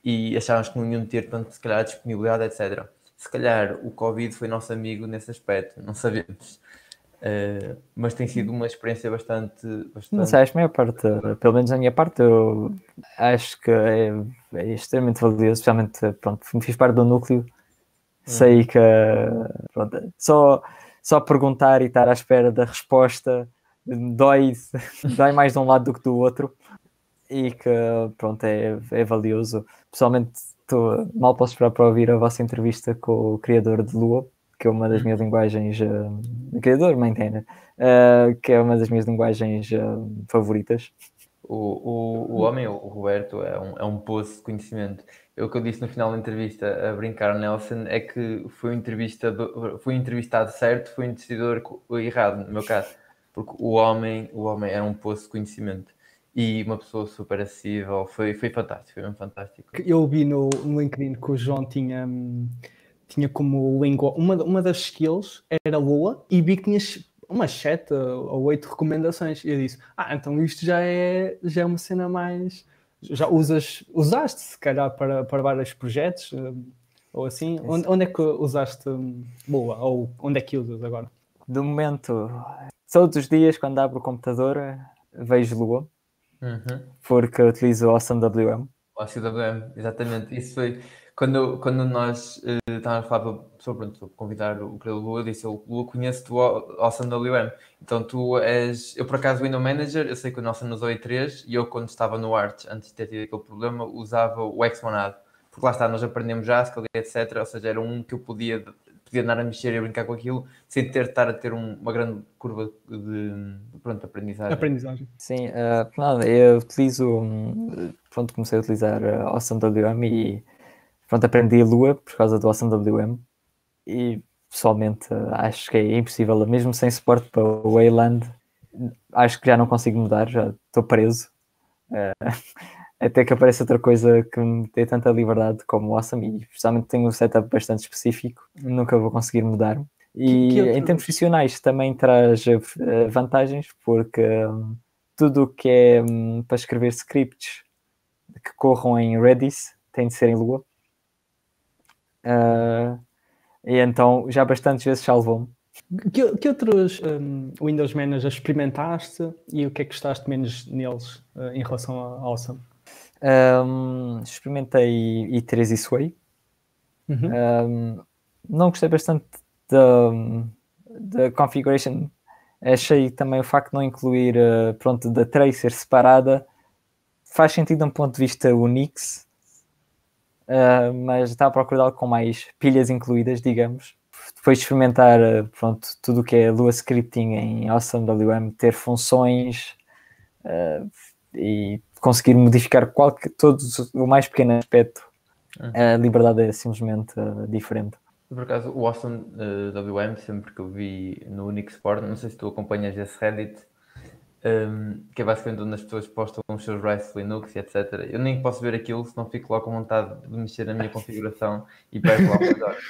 e achávamos que não iam ter tanto, se calhar, disponibilidade, etc. Se calhar o Covid foi nosso amigo nesse aspecto, não sabemos. Mas tem sido uma experiência bastante... Não sei, acho que a maior parte, pelo menos a minha parte, eu acho que é extremamente valioso, especialmente, me fiz parte do núcleo, sei que só perguntar e estar à espera da resposta dói mais de um lado do que do outro, e que é valioso. Pessoalmente mal posso esperar para ouvir a vossa entrevista com o criador de Lua, que é uma das minhas linguagens, criador, maintainer, que é uma das minhas linguagens favoritas. O homem, o Roberto, é um poço de conhecimento. O que eu disse no final da entrevista, a brincar, Nelson, é que foi entrevistado certo, foi um investidor errado, no meu caso, porque o homem era um poço de conhecimento e uma pessoa super acessível, foi fantástico, foi mesmo fantástico. Eu vi no LinkedIn que o João tinha como língua, uma das skills era Lua, e vi que tinhas umas 7 ou 8 recomendações, e eu disse, então isto já é uma cena mais... Já usaste se calhar para vários projetos, ou assim? Onde é que usaste Lua, ou onde é que usas agora? De momento, todos os dias quando abro o computador vejo Lua, porque eu utilizo o AwesomeWM. O AwesomeWM, exatamente. Isso foi quando nós estávamos a falar sobre convidar o criador Lua, disse eu, Lua, conheço-te o AwesomeWM. Então tu és, eu por acaso Window Manager, eu sei que o Nelson usou i3 e eu quando estava no Arch, antes de ter tido aquele problema, usava o Xmonad. Porque lá está, nós aprendemos Haskell, etc. Ou seja, era um que eu podia andar a mexer e a brincar com aquilo sem estar a ter uma grande curva de aprendizagem. Sim, eu utilizo, comecei a utilizar AwesomeWM e aprendi Lua por causa do AwesomeWM, e pessoalmente acho que é impossível, mesmo sem suporte para o Wayland, acho que já não consigo mudar, já estou preso. Até que apareça outra coisa que me dê tanta liberdade como o Awesome, e especialmente tenho um setup bastante específico, nunca vou conseguir mudar. E em termos profissionais também traz vantagens, porque tudo o que é para escrever scripts que corram em Redis tem de ser em Lua. E então já bastantes vezes salvou-me. Que outros Windows Manager experimentaste e o que é que gostaste menos neles em relação ao Awesome? Experimentei i3 e Sway. Não gostei bastante da configuration. Achei também o facto de não incluir da tracer separada faz sentido de um ponto de vista Unix, mas estava a procurar algo com mais pilhas incluídas, digamos. depois de experimentar pronto, tudo o que é Lua Scripting em Awesome WM, ter funções e conseguir modificar todos o mais pequeno aspecto, a liberdade é simplesmente diferente. Por acaso, o Awesome WM, sempre que eu vi no Unixport, não sei se tu acompanhas esse Reddit, que é basicamente onde as pessoas postam os seus REST Linux e etc. Eu nem posso ver aquilo, senão fico lá com vontade de mexer na minha configuração e perco lá umas horas.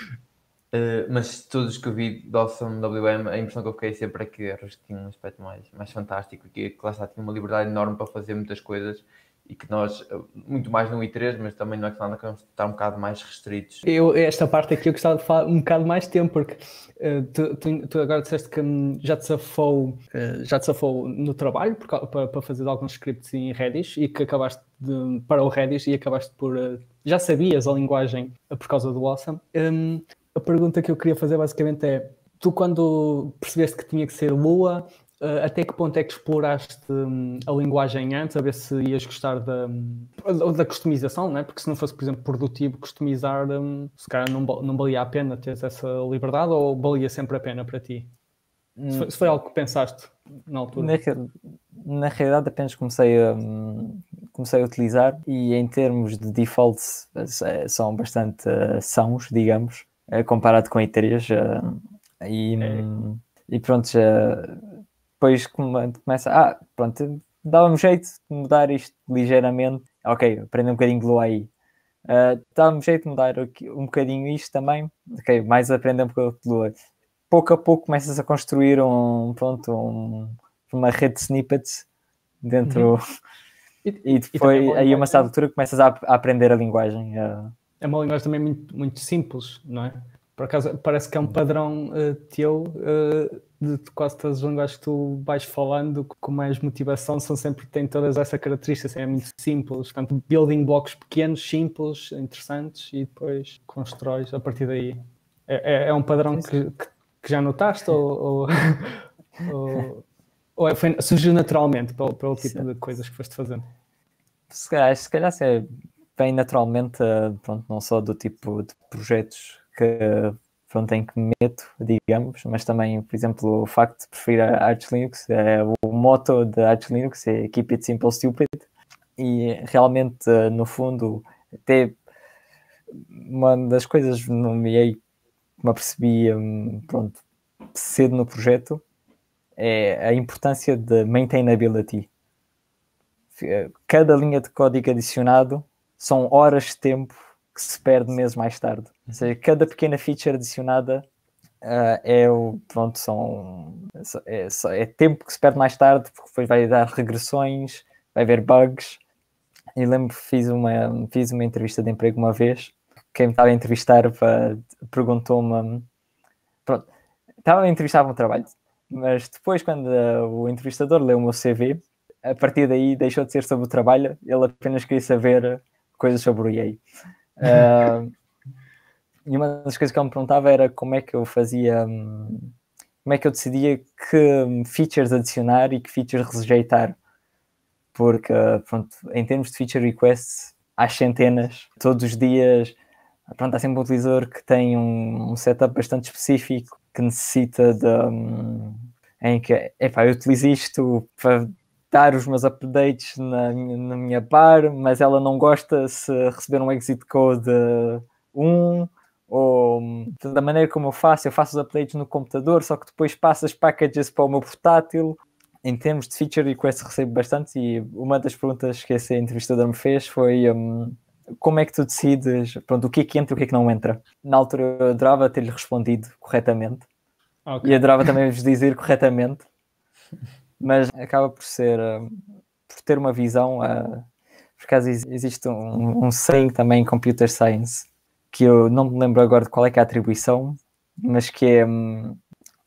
Mas todos que eu vi do Awesome WM, a impressão que eu fiquei sempre é que tinha um aspecto mais fantástico e que lá está, tinha uma liberdade enorme para fazer muitas coisas e que nós, muito mais no i3, mas também no Xamarin, queremos estar um bocado mais restritos. Esta parte aqui eu gostava de falar um bocado mais tempo, porque tu agora disseste que já te safou no trabalho para fazer alguns scripts em Redis e que acabaste para o Redis e acabaste por... já sabias a linguagem por causa do Awesome. A pergunta que eu queria fazer basicamente é, tu quando percebeste que tinha que ser Lua, até que ponto é que exploraste a linguagem antes, a ver se ias gostar da customização, né? Porque se não fosse, por exemplo, produtivo customizar, se calhar não valia a pena ter essa liberdade, ou valia sempre a pena para ti? Se foi algo que pensaste na altura? Na realidade apenas comecei a utilizar, e em termos de defaults são bastante sãos, digamos, comparado com i3, e pronto, depois começa, pronto, dava-me jeito de mudar isto ligeiramente, ok, aprender um bocadinho de Lua aí, dava-me jeito de mudar um bocadinho isto também, ok, mais aprender um bocadinho de Lua. Pouco a pouco começas a construir uma rede de snippets dentro, e depois aí a uma certa altura começas a aprender a linguagem. É uma linguagem também muito, muito simples, não é? Por acaso parece que é um padrão teu de quase todas as linguagens que tu vais falando com mais motivação, têm todas essa característica, é muito simples, portanto, building blocks pequenos, simples, interessantes, e depois constróis a partir daí. É um padrão que já notaste ou surgiu naturalmente pelo tipo de coisas que foste fazendo? Se calhar bem naturalmente, pronto, não só do tipo de projetos que em que me meto, digamos, mas também, por exemplo, o facto de preferir a Arch Linux, o motto da Arch Linux é Keep It Simple Stupid, e realmente, no fundo, até uma das coisas no MIA que me apercebi, pronto, cedo no projeto, é a importância de maintainability. Cada linha de código adicionado são horas de tempo que se perde meses mais tarde. Ou seja, cada pequena feature adicionada é tempo que se perde mais tarde, porque depois vai dar regressões, vai haver bugs. E lembro que fiz uma entrevista de emprego uma vez. Quem me estava a entrevistar perguntou-me... Pronto, estava a entrevistar para um trabalho, mas depois, quando o entrevistador leu o meu CV, a partir daí deixou de ser sobre o trabalho, ele apenas queria saber coisas sobre o EA. E uma das coisas que ele me perguntava era como é que eu decidia que features adicionar e que features rejeitar, porque pronto, em termos de feature requests há centenas, todos os dias, pronto, há sempre um utilizador que tem um setup bastante específico, que necessita em que, eu utilizo isto para dar os meus updates na minha bar, mas ela não gosta se receber um exit code ou da maneira como eu faço os updates no computador, só que depois passo as packages para o meu portátil. Em termos de feature requests recebo bastante, e uma das perguntas que esse entrevistador me fez foi como é que tu decides, pronto, o que é que entra e o que é que não entra. Na altura eu adorava ter-lhe respondido corretamente, e adorava também vos dizer corretamente, mas acaba por ter uma visão, por acaso existe um saying também em Computer Science, que eu não me lembro agora de qual é que é a atribuição, mas que é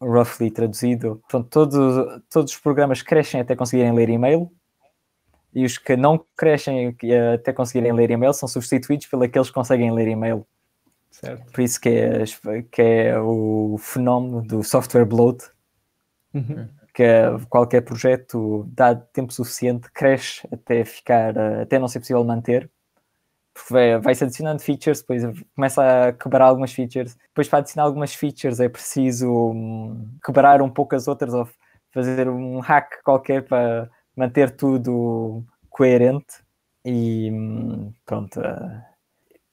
roughly traduzido, pronto, todos os programas crescem até conseguirem ler e-mail, e os que não crescem até conseguirem ler e-mail são substituídos pelos que conseguem ler e-mail. Certo. Por isso que é o fenómeno do software bloat, que qualquer projeto, dado tempo suficiente, cresce até não ser possível manter, vai-se adicionando features, depois começa a quebrar algumas features, depois para adicionar algumas features é preciso quebrar um pouco as outras ou fazer um hack qualquer para manter tudo coerente. E pronto,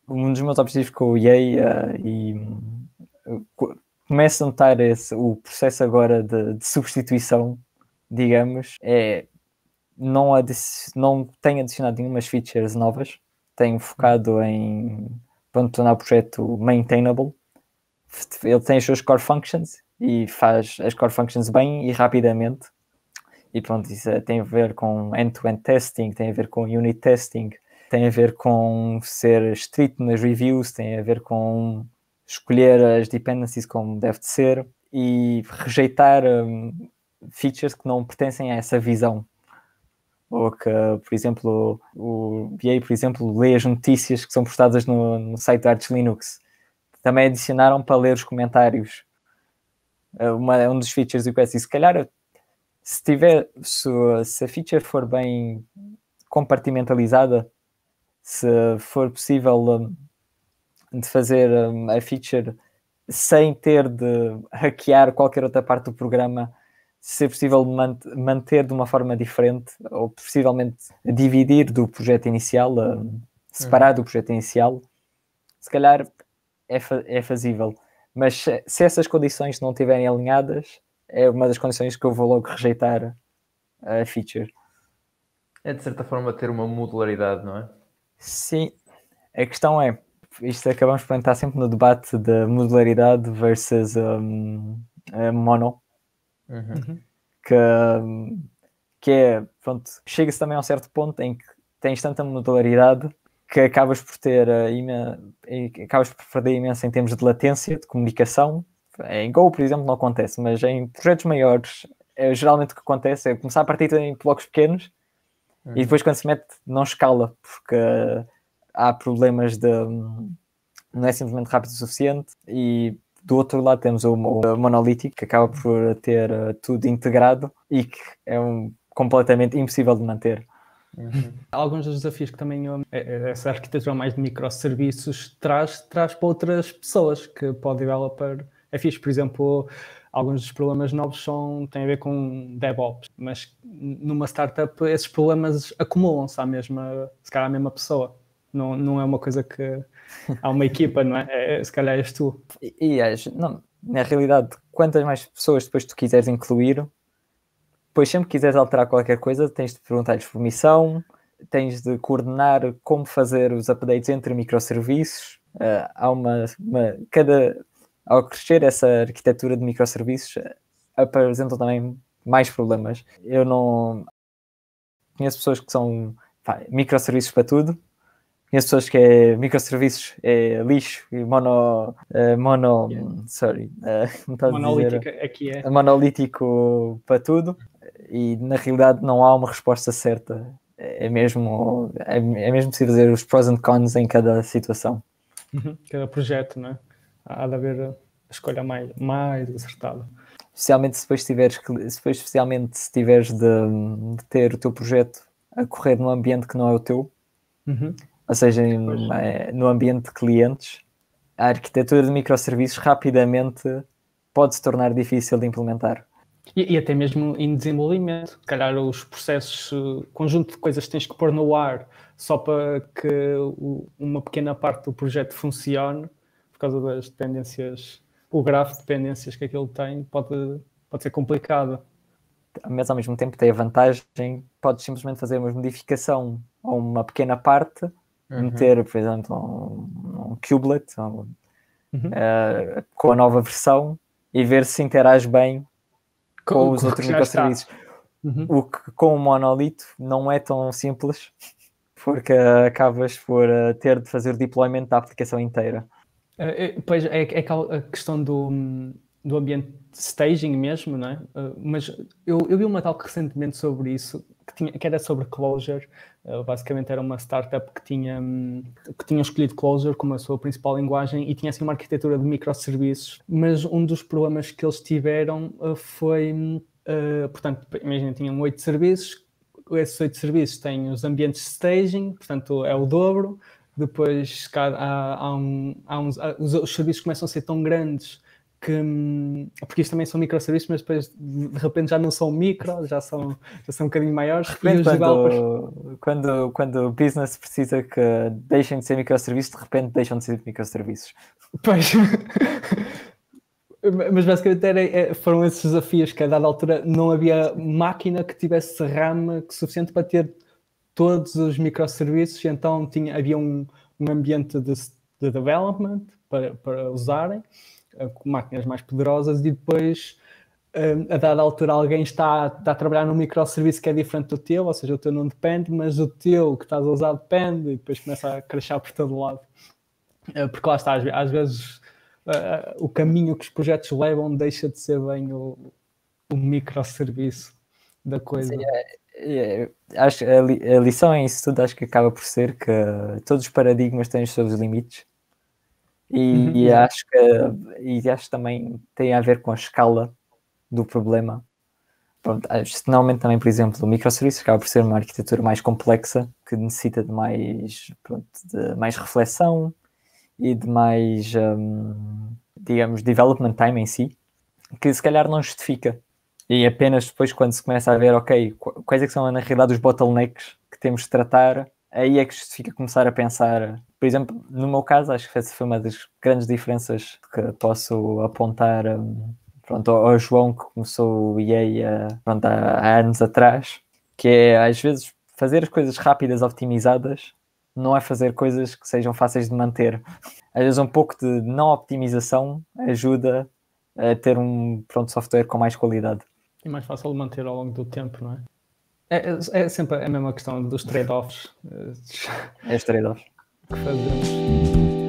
um dos meus objetivos com o EA começo a notar o processo agora de substituição, digamos, não tenho adicionado nenhumas features novas, tenho focado em tornar o projeto maintainable. Ele tem as suas core functions e faz as core functions bem e rapidamente. E pronto, isso tem a ver com end-to-end testing, tem a ver com unit testing, tem a ver com ser estrito nas reviews, tem a ver com escolher as dependencies como deve de ser e rejeitar features que não pertencem a essa visão. Ou que, por exemplo, o BA, por exemplo, lê as notícias que são postadas no site da Arch Linux. Também adicionaram para ler os comentários. Um dos features do Quest, e se calhar, se a feature for bem compartimentalizada, se for possível de fazer a feature sem ter de hackear qualquer outra parte do programa, se é possível manter de uma forma diferente ou possivelmente dividir do projeto inicial, separar do projeto inicial, se calhar é fazível. Mas se essas condições não estiverem alinhadas, é uma das condições que eu vou logo rejeitar a feature. É de certa forma ter uma modularidade, não é? Sim, a questão é, isto acabamos por entrar sempre no debate da modularidade versus mono. Que é, pronto, chega-se também a um certo ponto em que tens tanta modularidade que acabas por perder imenso em termos de latência, de comunicação. Em Go, por exemplo, não acontece, mas em projetos maiores, geralmente o que acontece é começar a partir em blocos pequenos e depois quando se mete não escala, porque há problemas não é simplesmente rápido o suficiente. E do outro lado temos o monolítico, que acaba por ter tudo integrado e que é completamente impossível de manter. Alguns dos desafios que também essa arquitetura mais de microserviços traz para outras pessoas que para o developer é fixe. Por exemplo, alguns dos problemas novos têm a ver com DevOps, mas numa startup esses problemas acumulam-se se calhar à mesma pessoa. Não é uma coisa que há uma equipa, não é? Se calhar és tu. Não, na realidade, quantas mais pessoas depois tu quiseres incluir, depois sempre que quiseres alterar qualquer coisa, tens de perguntar-lhes permissão, tens de coordenar como fazer os updates entre microserviços. Ao crescer essa arquitetura de microserviços, apresentam também mais problemas. Eu não conheço pessoas que são microserviços para tudo. Conheço pessoas que microserviços é lixo e monolítico para tudo, e na realidade não há uma resposta certa. É mesmo preciso fazer os pros and cons em cada situação. Cada projeto, não é? Há de haver a escolha mais acertada. Especialmente se tiveres de ter o teu projeto a correr num ambiente que não é o teu. Ou seja, no ambiente de clientes, a arquitetura de microserviços rapidamente pode se tornar difícil de implementar. E até mesmo em desenvolvimento. Se calhar os processos, conjunto de coisas que tens que pôr no ar só para que uma pequena parte do projeto funcione, por causa das dependências, o grafo de dependências que aquilo tem, pode ser complicado. Mas ao mesmo tempo tem a vantagem, podes simplesmente fazer uma modificação a uma pequena parte, meter, por exemplo, um kubelet com a nova versão e ver se interage bem com os outros microserviços. O que com o monolito não é tão simples, porque acabas por ter de fazer o deployment da aplicação inteira. Pois é a questão do ambiente de staging mesmo, não é? Mas eu vi uma talk recentemente sobre isso, que era sobre Clojure. Basicamente era uma startup que tinha escolhido Clojure como a sua principal linguagem e tinha assim uma arquitetura de microserviços, mas um dos problemas que eles tiveram foi, portanto, imagina, tinham 8 serviços, esses 8 serviços têm os ambientes de staging, portanto é o dobro, depois os serviços começam a ser tão grandes que, porque isto também são microserviços, mas depois de repente já não são micro, já são um bocadinho maiores. De repente, quando o business precisa que deixem de ser microserviços, de repente deixam de ser microserviços. Pois, mas basicamente foram esses desafios que a dada altura não havia máquina que tivesse RAM suficiente para ter todos os microserviços, então havia um ambiente de development para usarem, com máquinas mais poderosas, e depois a dada altura alguém está a trabalhar num microserviço que é diferente do teu, ou seja, o teu não depende, mas o teu que estás a usar depende, e depois começa a crashar por todo lado. Porque lá está, às vezes o caminho que os projetos levam deixa de ser bem o microserviço da coisa. Sim, acho que a lição em isso tudo acho que acaba por ser que todos os paradigmas têm os seus limites e acho que também tem a ver com a escala do problema. Pronto, normalmente também, por exemplo, o microserviço acaba por ser uma arquitetura mais complexa que necessita de mais reflexão e de mais, digamos, development time em si, que se calhar não justifica. E apenas depois, quando se começa a ver, ok, quais é que são na realidade os bottlenecks que temos de tratar, aí é que justifica começar a pensar. Por exemplo, no meu caso, acho que essa foi uma das grandes diferenças que posso apontar ao João, que começou o EA há anos atrás, que é, às vezes, fazer as coisas rápidas, optimizadas, não é fazer coisas que sejam fáceis de manter. Às vezes um pouco de não optimização ajuda a ter um software com mais qualidade. E mais fácil de manter ao longo do tempo, não é? É sempre a mesma questão dos trade-offs. É os trade-offs Que fazemos.